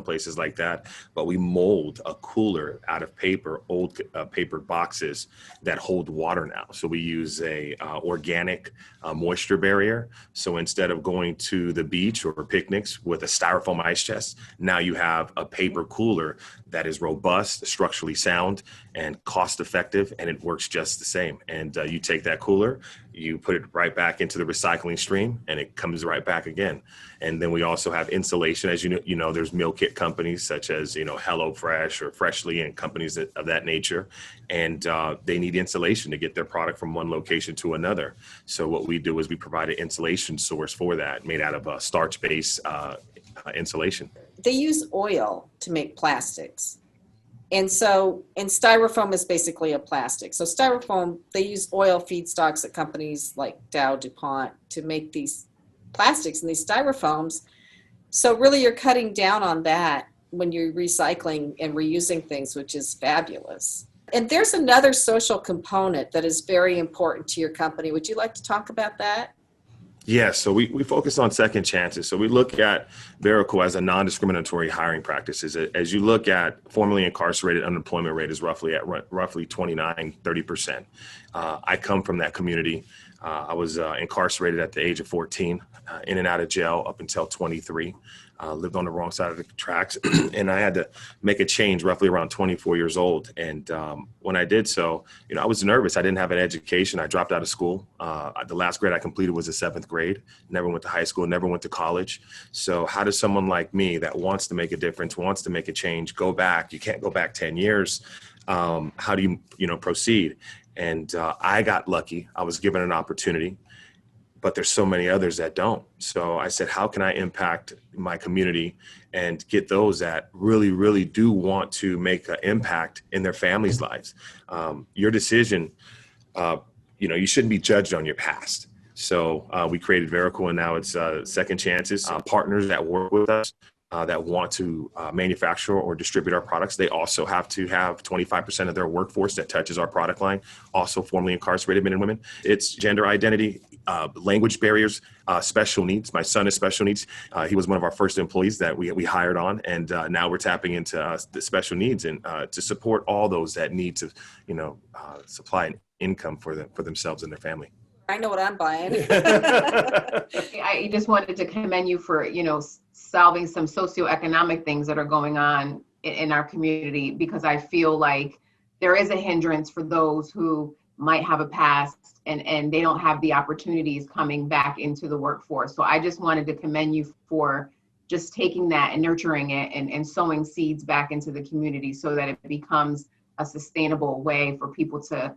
places like that. But we mold a cooler out of paper, old paper boxes that hold water now. So we use a organic moisture barrier. So instead of going to the beach or picnics with a styrofoam ice chest, now you have a paper cooler that is robust, structurally sound, and cost effective, and it works just the same. And you take that cooler, you put it right back into the recycling stream, and it comes right back again. And then we also have insulation. As you know, there's meal kit companies such as, you know, HelloFresh or Freshly and companies of that nature. And they need insulation to get their product from one location to another. So what we do is we provide an insulation source for that, made out of starch-based insulation. They use oil to make plastics. And styrofoam is basically a plastic. So styrofoam, they use oil feedstocks at companies like Dow, DuPont to make these plastics and these styrofoams. So really you're cutting down on that when you're recycling and reusing things, which is fabulous. And there's another social component that is very important to your company. Would you like to talk about that? Yes, so we focus on second chances. So we look at Verico as a non-discriminatory hiring practices. As you look at formerly incarcerated, unemployment rate is roughly 29-30%. I come from that community. I was incarcerated at the age of 14, in and out of jail up until 23. Lived on the wrong side of the tracks, and I had to make a change roughly around 24 years old. And when I did so, you know, I was nervous. I didn't have an education. I dropped out of school. The last grade I completed was the 7th grade. Never went to high school, never went to college. So how does someone like me that wants to make a difference, wants to make a change, go back? You can't go back 10 years. How do you proceed? And I got lucky. I was given an opportunity, but there's so many others that don't. So I said, how can I impact my community and get those that really, really do want to make an impact in their families' lives? Your decision, you shouldn't be judged on your past. So we created Verico, and now it's Second Chances. Partners that work with us that want to manufacture or distribute our products, they also have to have 25% of their workforce that touches our product line, also formerly incarcerated men and women. It's gender identity, language barriers, special needs. My son is special needs. He was one of our first employees that we hired on, and now we're tapping into the special needs and to support all those that need to, supply an income for themselves and their family. I know what I'm buying. I just wanted to commend you for, solving some socioeconomic things that are going on in our community, because I feel like there is a hindrance for those who might have a past and they don't have the opportunities coming back into the workforce. So I just wanted to commend you for just taking that and nurturing it and sowing seeds back into the community so that it becomes a sustainable way for people to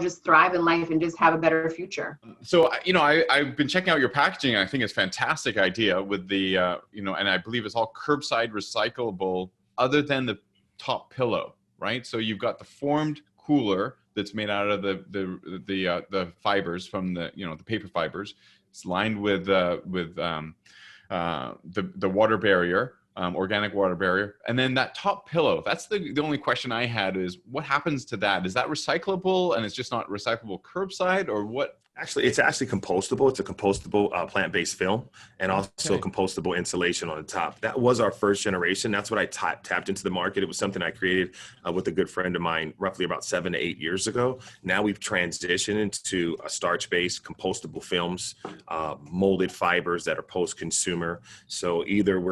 just thrive in life and just have a better future. So, I've been checking out your packaging. I think it's a fantastic idea with the, and I believe it's all curbside recyclable other than the top pillow, right? So you've got the formed cooler, that's made out of the fibers from the paper fibers. It's lined with the water barrier, organic water barrier, and then that top pillow. That's the only question I had is what happens to that? Is that recyclable and it's just not recyclable curbside, or what? Actually, it's actually compostable. It's a compostable plant-based film, and also Okay. compostable insulation on the top. That was our first generation. That's what I tapped into the market. It was something I created with a good friend of mine roughly about 7 to 8 years ago. Now we've transitioned into a starch-based compostable films, molded fibers that are post-consumer. So either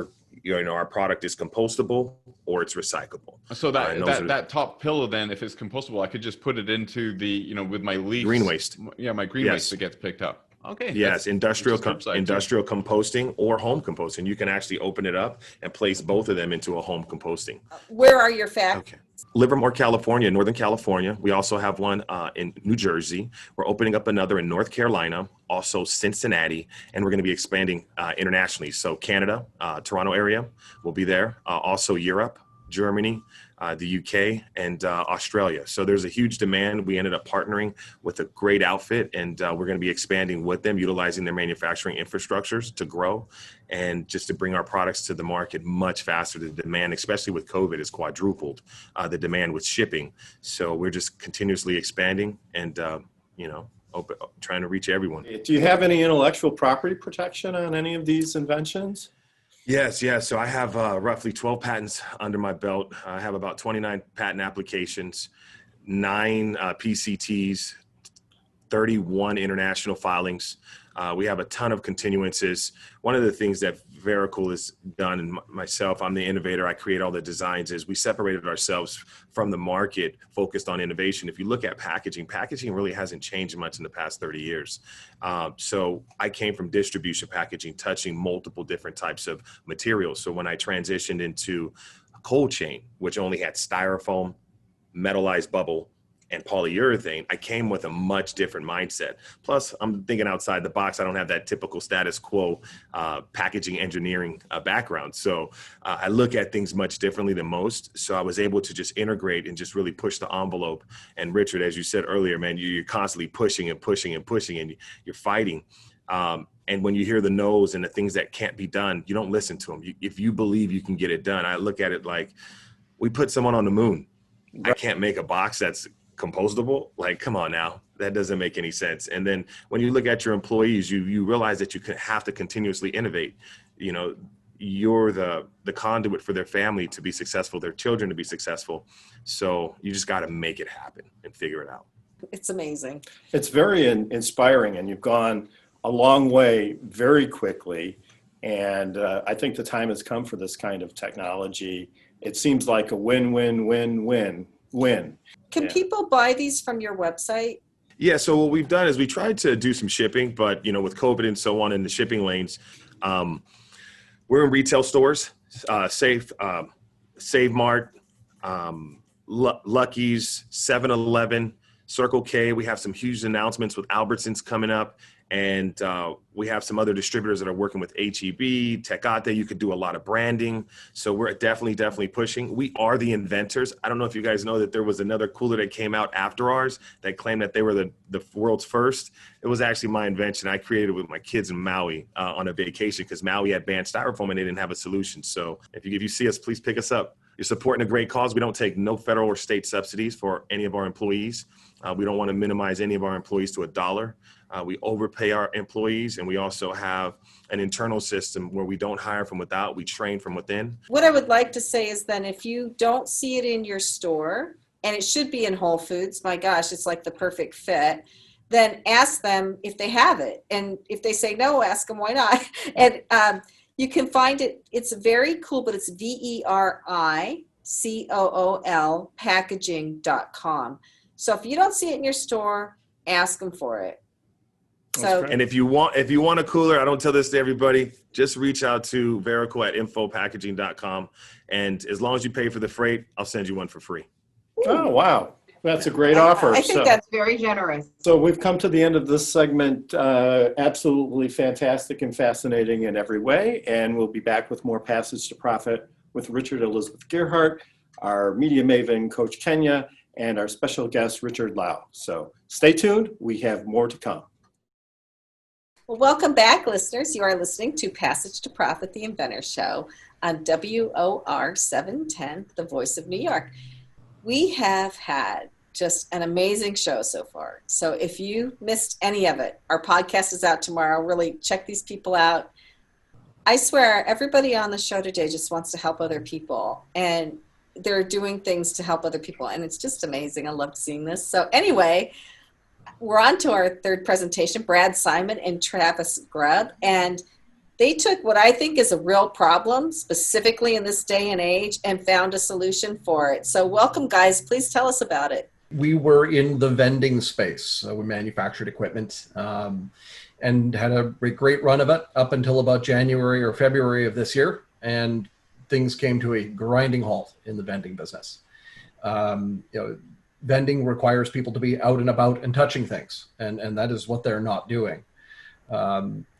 our product is compostable or it's recyclable. So And that top pillow, then, if it's compostable, I could just put it into the, with my leaves. green waste. Yeah, my green Yes. waste that gets picked up. Okay. Yes, industrial which is curbside, too. industrial composting or home composting. You can actually open it up and place both of them into a home composting. Where are your factories? Okay. Livermore, California, Northern California. We also have one in New Jersey. We're opening up another in North Carolina, also Cincinnati, and we're going to be expanding internationally. So Canada, Toronto area, will be there. Also Europe, Germany, the UK, and Australia. So there's a huge demand. We ended up partnering with a great outfit, and we're going to be expanding with them, utilizing their manufacturing infrastructures to grow and just to bring our products to the market much faster. The demand, especially with COVID, is quadrupled the demand with shipping. So we're just continuously expanding and, trying to reach everyone. Do you have any intellectual property protection on any of these inventions? Yes. So I have roughly 12 patents under my belt. I have about 29 patent applications, 9 PCTs, 31 international filings. We have a ton of continuances. One of the things that Vericool has done, and myself, I'm the innovator, I create all the designs, is we separated ourselves from the market focused on innovation. If you look at packaging really hasn't changed much in the past 30 years. So I came from distribution packaging, touching multiple different types of materials. So when I transitioned into cold chain, which only had styrofoam, metallized bubble, and polyurethane, I came with a much different mindset. Plus, I'm thinking outside the box. I don't have that typical status quo packaging engineering background. So I look at things much differently than most. So I was able to just integrate and just really push the envelope. And Richard, as you said earlier, man, you're constantly pushing and pushing and pushing, and you're fighting. And when you hear the no's and the things that can't be done, you don't listen to them. If you believe you can get it done, I look at it like we put someone on the moon. I can't make a box that's compostable. Like, come on now, that doesn't make any sense. And then when you look at your employees, you realize that you have to continuously innovate. You're the conduit for their family to be successful, their children to be successful. So you just got to make it happen and figure it out. It's amazing. It's very inspiring, and you've gone a long way very quickly. And I think the time has come for this kind of technology. It seems like a win-win-win-win-win. Can people buy these from your website? Yeah, so what we've done is we tried to do some shipping, but with COVID and so on in the shipping lanes, we're in retail stores, Save Mart, Lucky's, 7-Eleven, Circle K. We have some huge announcements with Albertsons coming up. And we have some other distributors that are working with HEB, Tecate. You could do a lot of branding. So we're definitely pushing. We are the inventors. I don't know if you guys know that there was another cooler that came out after ours that claimed that they were the world's first. It was actually my invention. I created it with my kids in Maui on a vacation because Maui had banned styrofoam and they didn't have a solution. So if you see us, please pick us up. You're supporting a great cause. We don't take no federal or state subsidies for any of our employees. We don't want to minimize any of our employees to $1. We overpay our employees, and we also have an internal system where we don't hire from without, we train from within. What I would like to say is then if you don't see it in your store, and it should be in Whole Foods, my gosh, it's like the perfect fit, then ask them if they have it. And if they say no, ask them why not. And you can find it. It's very cool, but it's VERICOOL packaging.com. So if you don't see it in your store, ask them for it. So, and if you want a cooler, I don't tell this to everybody, just reach out to Vericool at infopackaging.com. And as long as you pay for the freight, I'll send you one for free. Oh, wow. That's a great offer. I think that's very generous. So we've come to the end of this segment. Absolutely fantastic and fascinating in every way. And we'll be back with more Passage to Profit with Richard Elizabeth Gearhart, our media maven, Coach Kenya, and our special guest, Richard Lau. So stay tuned. We have more to come. Well, welcome back, listeners. You are listening to Passage to Profit, the Inventor Show on WOR 710, the Voice of New York. We have had just an amazing show so far. So if you missed any of it, our podcast is out tomorrow. Really check these people out. I swear, everybody on the show today just wants to help other people, and they're doing things to help other people, and it's just amazing. I love seeing this. So anyway, we're on to our third presentation, Brad Simon and Travis Grubb, and they took what I think is a real problem, specifically in this day and age, and found a solution for it. So welcome, guys. Please tell us about it. We were in the vending space. We manufactured equipment and had a great run of it up until about January or February of this year. And things came to a grinding halt in the vending business. Vending requires people to be out and about and touching things. And that is what they're not doing.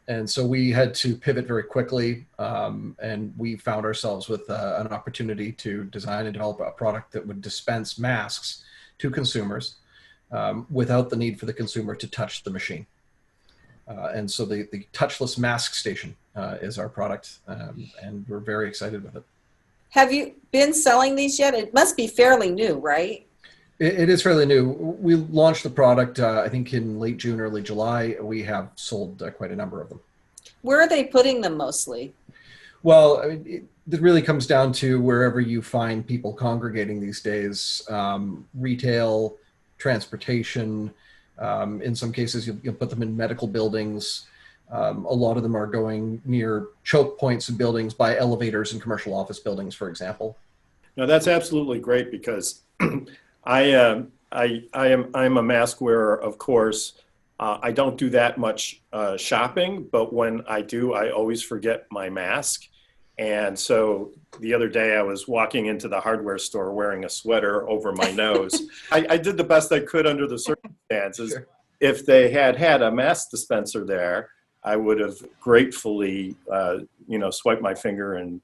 And so we had to pivot very quickly. And we found ourselves with an opportunity to design and develop a product that would dispense masks to consumers without the need for the consumer to touch the machine. And so the touchless mask station is our product, and we're very excited with it. Have you been selling these yet? It must be fairly new, right? It is fairly new. We launched the product, I think, in late June, early July. We have sold quite a number of them. Where are they putting them mostly? Well, I mean, it really comes down to wherever you find people congregating these days, retail, transportation. In some cases, you'll put them in medical buildings. A lot of them are going near choke points in buildings by elevators in commercial office buildings, for example. No, that's absolutely great because I'm a mask wearer, of course. I don't do that much shopping, but when I do, I always forget my mask. And so the other day I was walking into the hardware store wearing a sweater over my nose. I did the best I could under the circumstances. Sure. If they had a mask dispenser there, I would have gratefully, swiped my finger and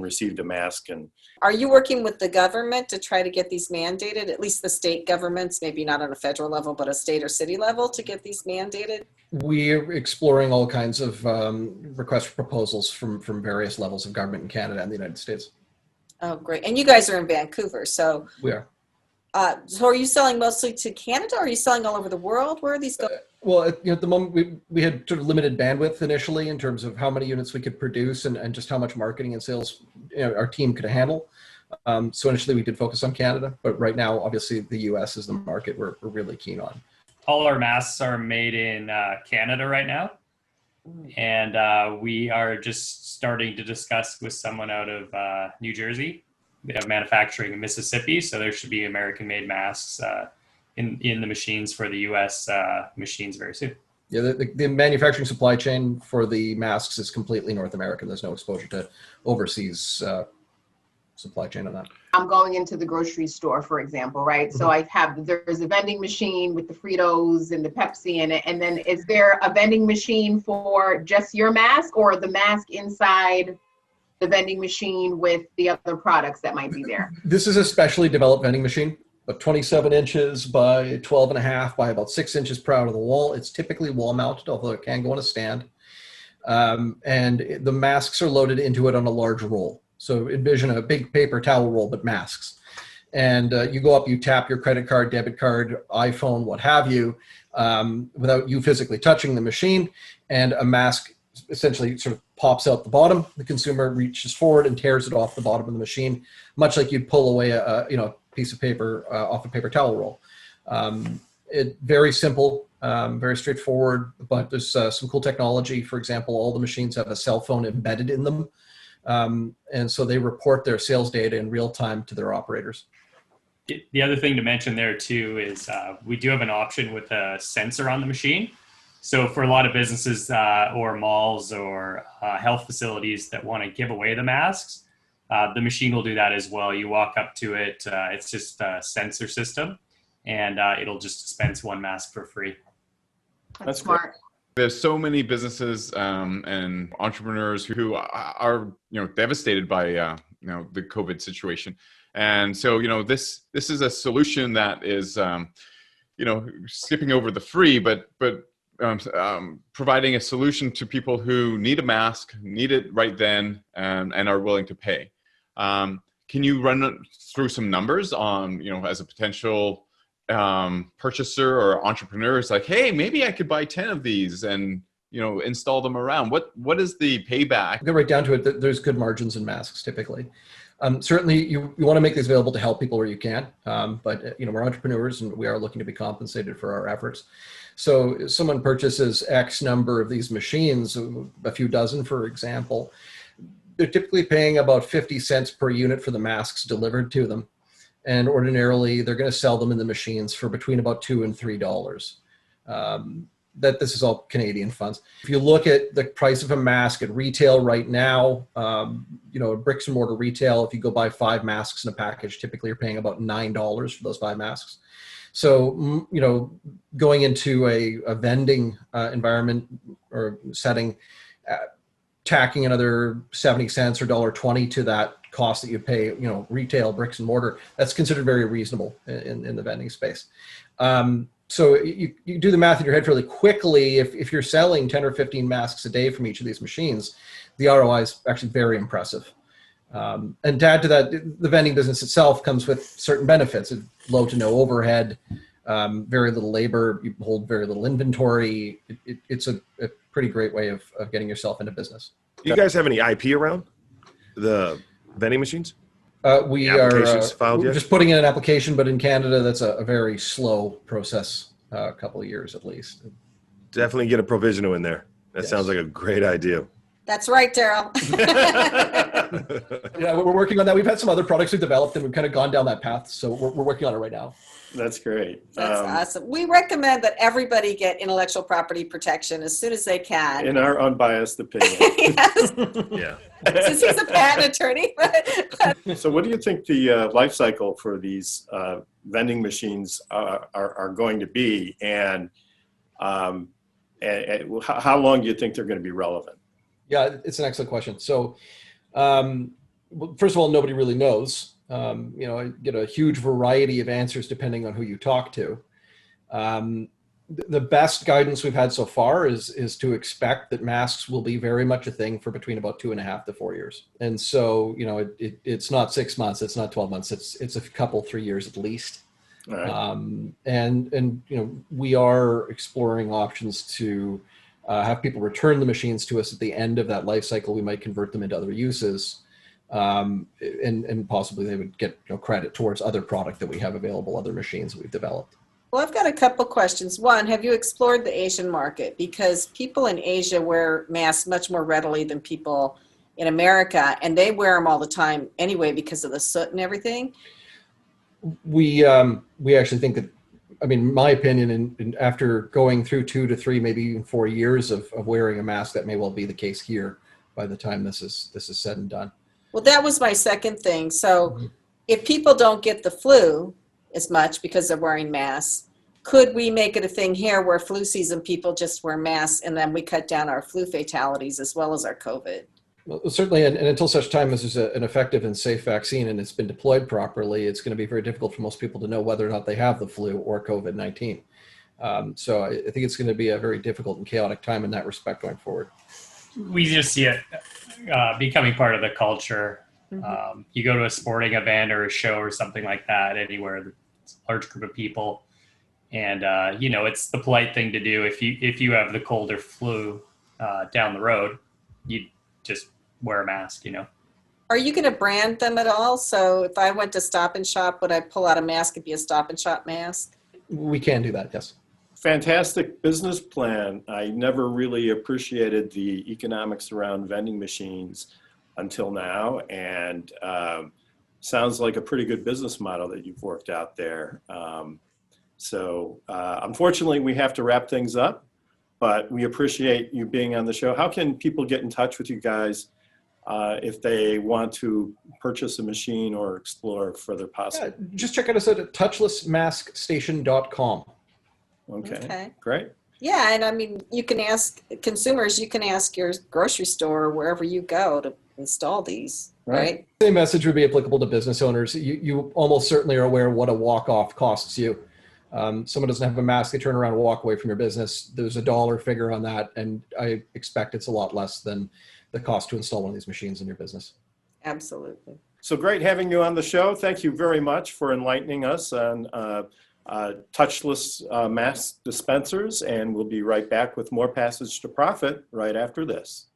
received a mask. And are you working with the government to try to get these mandated, at least the state governments, maybe not on a federal level, but a state or city level to get these mandated? We're exploring all kinds of requests for proposals from various levels of government in Canada and the United States. Oh, great. And you guys are in Vancouver, so. We are. So are you selling mostly to Canada, or are you selling all over the world? Where are these going? Well, at the moment, we had sort of limited bandwidth initially in terms of how many units we could produce and just how much marketing and sales our team could handle. So initially we did focus on Canada, but right now, obviously, the US is the market we're really keen on. All our masks are made in Canada right now. And we are just starting to discuss with someone out of New Jersey. They have manufacturing in Mississippi, so there should be American-made masks in the machines for the U.S. Machines very soon. Yeah, the manufacturing supply chain for the masks is completely North American. There's no exposure to overseas supply chain on that. I'm going into the grocery store, for example, right? Mm-hmm. So there's a vending machine with the Fritos and the Pepsi in it. And then is there a vending machine for just your mask, or the mask inside the vending machine with the other products that might be there? This is a specially developed vending machine, about 27 inches by 12 and a half by about 6 inches per out of the wall. It's typically wall mounted, although it can go on a stand. And the masks are loaded into it on a large roll. So envision a big paper towel roll, but masks. And you go up, you tap your credit card, debit card, iPhone, what have you, without you physically touching the machine. And a mask essentially sort of pops out the bottom. The consumer reaches forward and tears it off the bottom of the machine, much like you'd pull away a piece of paper off a paper towel roll. Very simple, very straightforward, but there's some cool technology. For example, all the machines have a cell phone embedded in them. And so they report their sales data in real time to their operators. The other thing to mention there too is we do have an option with a sensor on the machine. So for a lot of businesses or malls or health facilities that want to give away the masks, the machine will do that as well. You walk up to it, it's just a sensor system, and it'll just dispense one mask for free. That's smart. Great. There's so many businesses and entrepreneurs who are devastated by the COVID situation, And so, this is a solution that is, skipping over the free, but providing a solution to people who need a mask, need it right then, and are willing to pay. Can you run through some numbers on, as a potential purchaser or entrepreneur? It's like, hey, maybe I could buy 10 of these and install them around. What is the payback? Get right down to it. There's good margins in masks typically. Certainly, you want to make these available to help people where you can, but we're entrepreneurs and we are looking to be compensated for our efforts. So if someone purchases X number of these machines, a few dozen, for example, they're typically paying about 50 cents per unit for the masks delivered to them. And ordinarily, they're going to sell them in the machines for between about $2 and $3. This is all Canadian funds. If you look at the price of a mask at retail right now, bricks and mortar retail, if you go buy 5 masks in a package, typically you're paying about $9 for those 5 masks. So, going into a vending environment or setting, tacking another 70 cents or $1.20 to that cost that you pay, retail bricks and mortar, that's considered very reasonable in the vending space. So you do the math in your head fairly quickly. If you're selling 10 or 15 masks a day from each of these machines, the ROI is actually very impressive. And to add to that, the vending business itself comes with certain benefits: low to no overhead, very little labor, you hold very little inventory. It's a pretty great way of getting yourself into business. Do you guys have any IP around the vending machines? We Applications filed we're yet? just putting in an application, but in Canada, that's a very slow process, a couple of years at least. Definitely get a provisional in there. That Yes. sounds like a great idea. That's right, Daryl. Yeah, we're working on that. We've had some other products we've developed and we've kind of gone down that path. So we're working on it right now. That's great. That's awesome. We recommend that everybody get intellectual property protection as soon as they can. In our unbiased opinion. Yes, Yeah. since he's a patent attorney. So what do you think the life cycle for these vending machines are going to be? And how long do you think they're going to be relevant? Yeah, it's an excellent question. So first of all, nobody really knows. I get a huge variety of answers depending on who you talk to. The best guidance we've had so far is to expect that masks will be very much a thing for between about 2.5 to 4 years. And so, it's not 6 months, it's not 12 months, it's a couple, 3 years at least. All right. And we are exploring options to have people return the machines to us at the end of that life cycle. We might convert them into other uses. And possibly they would get credit towards other product that we have available, other machines that we've developed. Well, I've got a couple questions. One, have you explored the Asian market? Because people in Asia wear masks much more readily than people in America, and they wear them all the time anyway because of the soot and everything. We actually think that, my opinion, and after going through 2 to 3, maybe even 4 years of wearing a mask, that may well be the case here by the time this is said and done. Well, that was my second thing. So if people don't get the flu as much because they're wearing masks, could we make it a thing here where flu season people just wear masks and then we cut down our flu fatalities as well as our COVID? Well, certainly, and until such time as there's an effective and safe vaccine and it's been deployed properly, it's going to be very difficult for most people to know whether or not they have the flu or COVID-19. So I think it's going to be a very difficult and chaotic time in that respect going forward. We just see it becoming part of the culture. You go to a sporting event or a show or something like that, anywhere, it's a large group of people. And, it's the polite thing to do. If you have the cold or flu down the road, you just wear a mask, Are you going to brand them at all? So if I went to Stop and Shop, would I pull out a mask and be a Stop and Shop mask? We can do that, yes. Fantastic business plan. I never really appreciated the economics around vending machines until now, and sounds like a pretty good business model that you've worked out there. So unfortunately, we have to wrap things up, but we appreciate you being on the show. How can people get in touch with you guys if they want to purchase a machine or explore further possible? Yeah, just check out us at touchlessmaskstation.com. Okay, great. Yeah, and you can ask consumers, you can ask your grocery store or wherever you go to install these, Right. right? Same message would be applicable to business owners. You almost certainly are aware what a walk-off costs you. Someone doesn't have a mask, they turn around and walk away from your business. There's a dollar figure on that, and I expect it's a lot less than the cost to install one of these machines in your business. Absolutely. So great having you on the show. Thank you very much for enlightening us on touchless mask dispensers, and we'll be right back with more Passage to Profit right after this.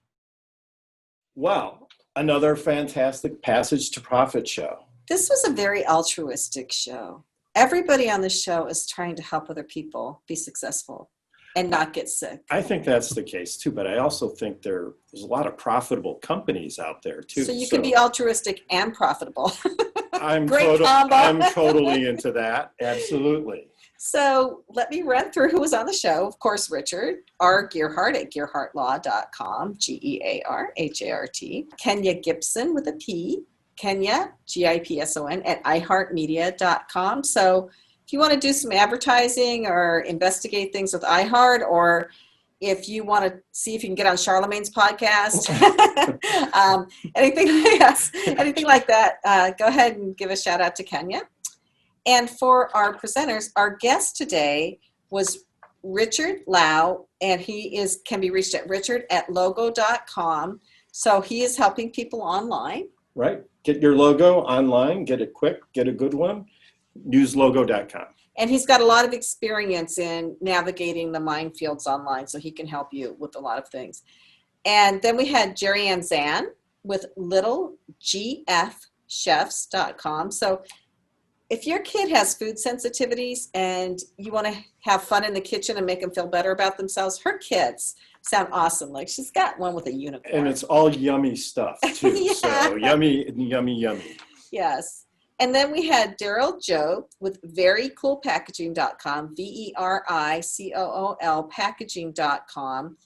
Wow, another fantastic Passage to Profit show. This was a very altruistic show. Everybody on the show is trying to help other people be successful and not get sick. I think that's the case too, but I also think there's a lot of profitable companies out there too. So you can be altruistic and profitable. Great combo. I'm totally into that. Absolutely. So let me run through who was on the show. Of course, Richard, R. Gearhart at gearhartlaw.com, GEARHART. Kenya GIPSON with a P, Kenya, GIPSON, at iHeartMedia.com. So if you want to do some advertising or investigate things with iHeart, or if you want to see if you can get on Charlemagne's podcast, anything like that, go ahead and give a shout out to Kenya. And for our presenters, our guest today was Richard Lau, and he can be reached at richard@logo.com. So he is helping people online. Right. Get your logo online, get it quick, get a good one, use logo.com. And he's got a lot of experience in navigating the minefields online, so he can help you with a lot of things. And then we had Jereann Zann with littlegfchefs.com. So if your kid has food sensitivities and you want to have fun in the kitchen and make them feel better about themselves, her kids sound awesome. Like she's got one with a unicorn. And it's all yummy stuff too. Yeah. So yummy, yummy, yummy. Yes. And then we had Daryl Joe with verycoolpackaging.com, VERICOOL packaging.com.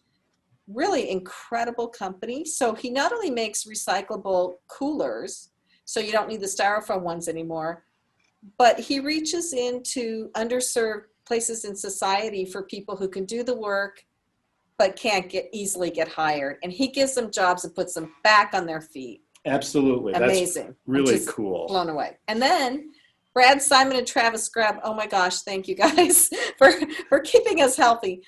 Really incredible company. So he not only makes recyclable coolers, so you don't need the styrofoam ones anymore, but he reaches into underserved places in society for people who can do the work but can't easily get hired. And he gives them jobs and puts them back on their feet. Absolutely. Amazing. That's really I'm just cool. Blown away. And then Brad, Simon, and Travis Grubb, oh my gosh, thank you guys for keeping us healthy.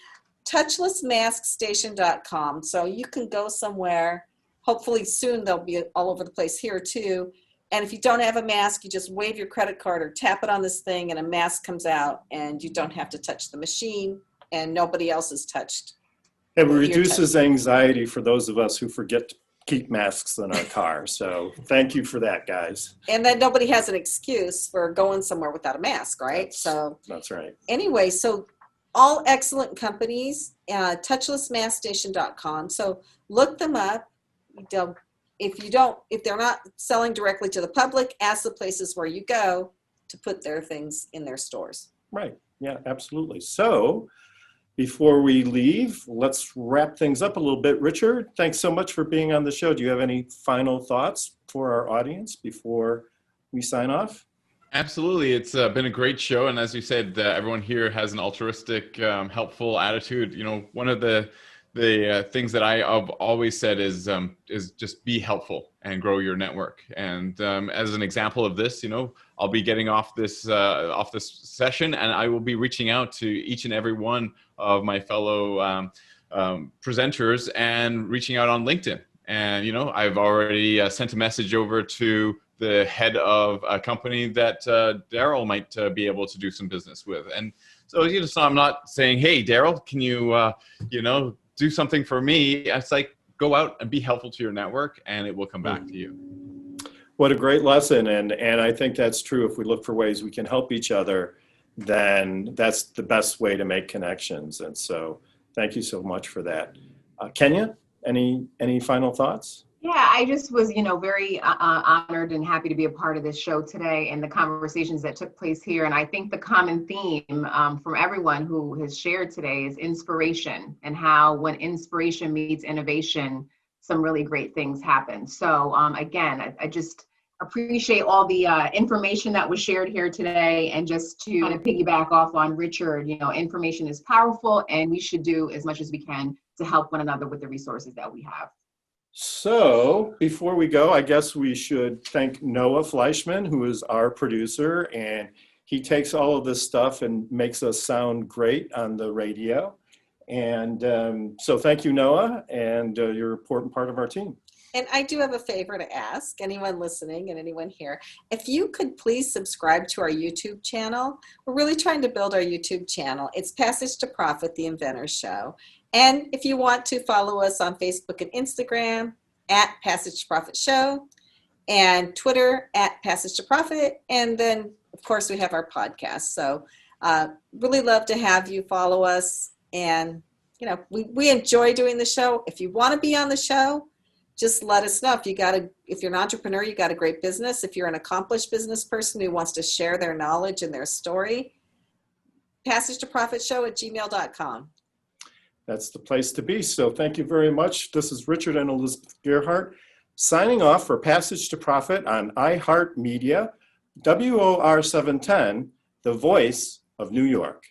Touchlessmaskstation.com. So you can go somewhere. Hopefully soon they'll be all over the place here too. And if you don't have a mask, you just wave your credit card or tap it on this thing and a mask comes out and you don't have to touch the machine and nobody else is touched. It reduces anxiety for those of us who forget to keep masks in our car. So thank you for that, guys. And then nobody has an excuse for going somewhere without a mask, right? That's right. Anyway, so all excellent companies, touchlessmaskstation.com. So look them up. If they're not selling directly to the public, ask the places where you go to put their things in their stores. Right. Yeah, absolutely. So before we leave, let's wrap things up a little bit. Richard, thanks so much for being on the show. Do you have any final thoughts for our audience before we sign off? Absolutely. It's been a great show. And as you said, everyone here has an altruistic, helpful attitude. You know, one of the things that I've always said is just be helpful and grow your network. And as an example of this, you know, I'll be getting off this session, and I will be reaching out to each and every one of my fellow presenters and reaching out on LinkedIn. And you know, I've already sent a message over to the head of a company that Daryl might be able to do some business with. And so, you know, so I'm not saying, hey, Daryl, can you, you know, do something for me? It's like, go out and be helpful to your network and it will come back to you. What a great lesson. And I think that's true. If we look for ways we can help each other, then that's the best way to make connections. And so thank you so much for that. Kenya, any final thoughts? Yeah, I just was, you know, very honored and happy to be a part of this show today and the conversations that took place here. And I think the common theme from everyone who has shared today is inspiration, and how when inspiration meets innovation, some really great things happen. So again, I just appreciate all the information that was shared here today. And just to kind of piggyback off on Richard, you know, information is powerful and we should do as much as we can to help one another with the resources that we have. So before we go, I guess we should thank Noah Fleischman, who is our producer, and he takes all of this stuff and makes us sound great on the radio. And so thank you, Noah, and you're an important part of our team. And I do have a favor to ask anyone listening and anyone here. If you could please subscribe to our YouTube channel. We're really trying to build our YouTube channel. It's Passage to Profit, The Inventor Show. And if you want to follow us on Facebook and Instagram at Passage to Profit Show, and Twitter at Passage to Profit. And then, of course, we have our podcast. So really love to have you follow us. And, you know, we enjoy doing the show. If you want to be on the show, just let us know. If you're an entrepreneur, you got a great business. If you're an accomplished business person who wants to share their knowledge and their story, Passage to Profit Show at gmail.com. That's the place to be. So thank you very much. This is Richard and Elizabeth Gearhart signing off for Passage to Profit on iHeartMedia, WOR 710, the voice of New York.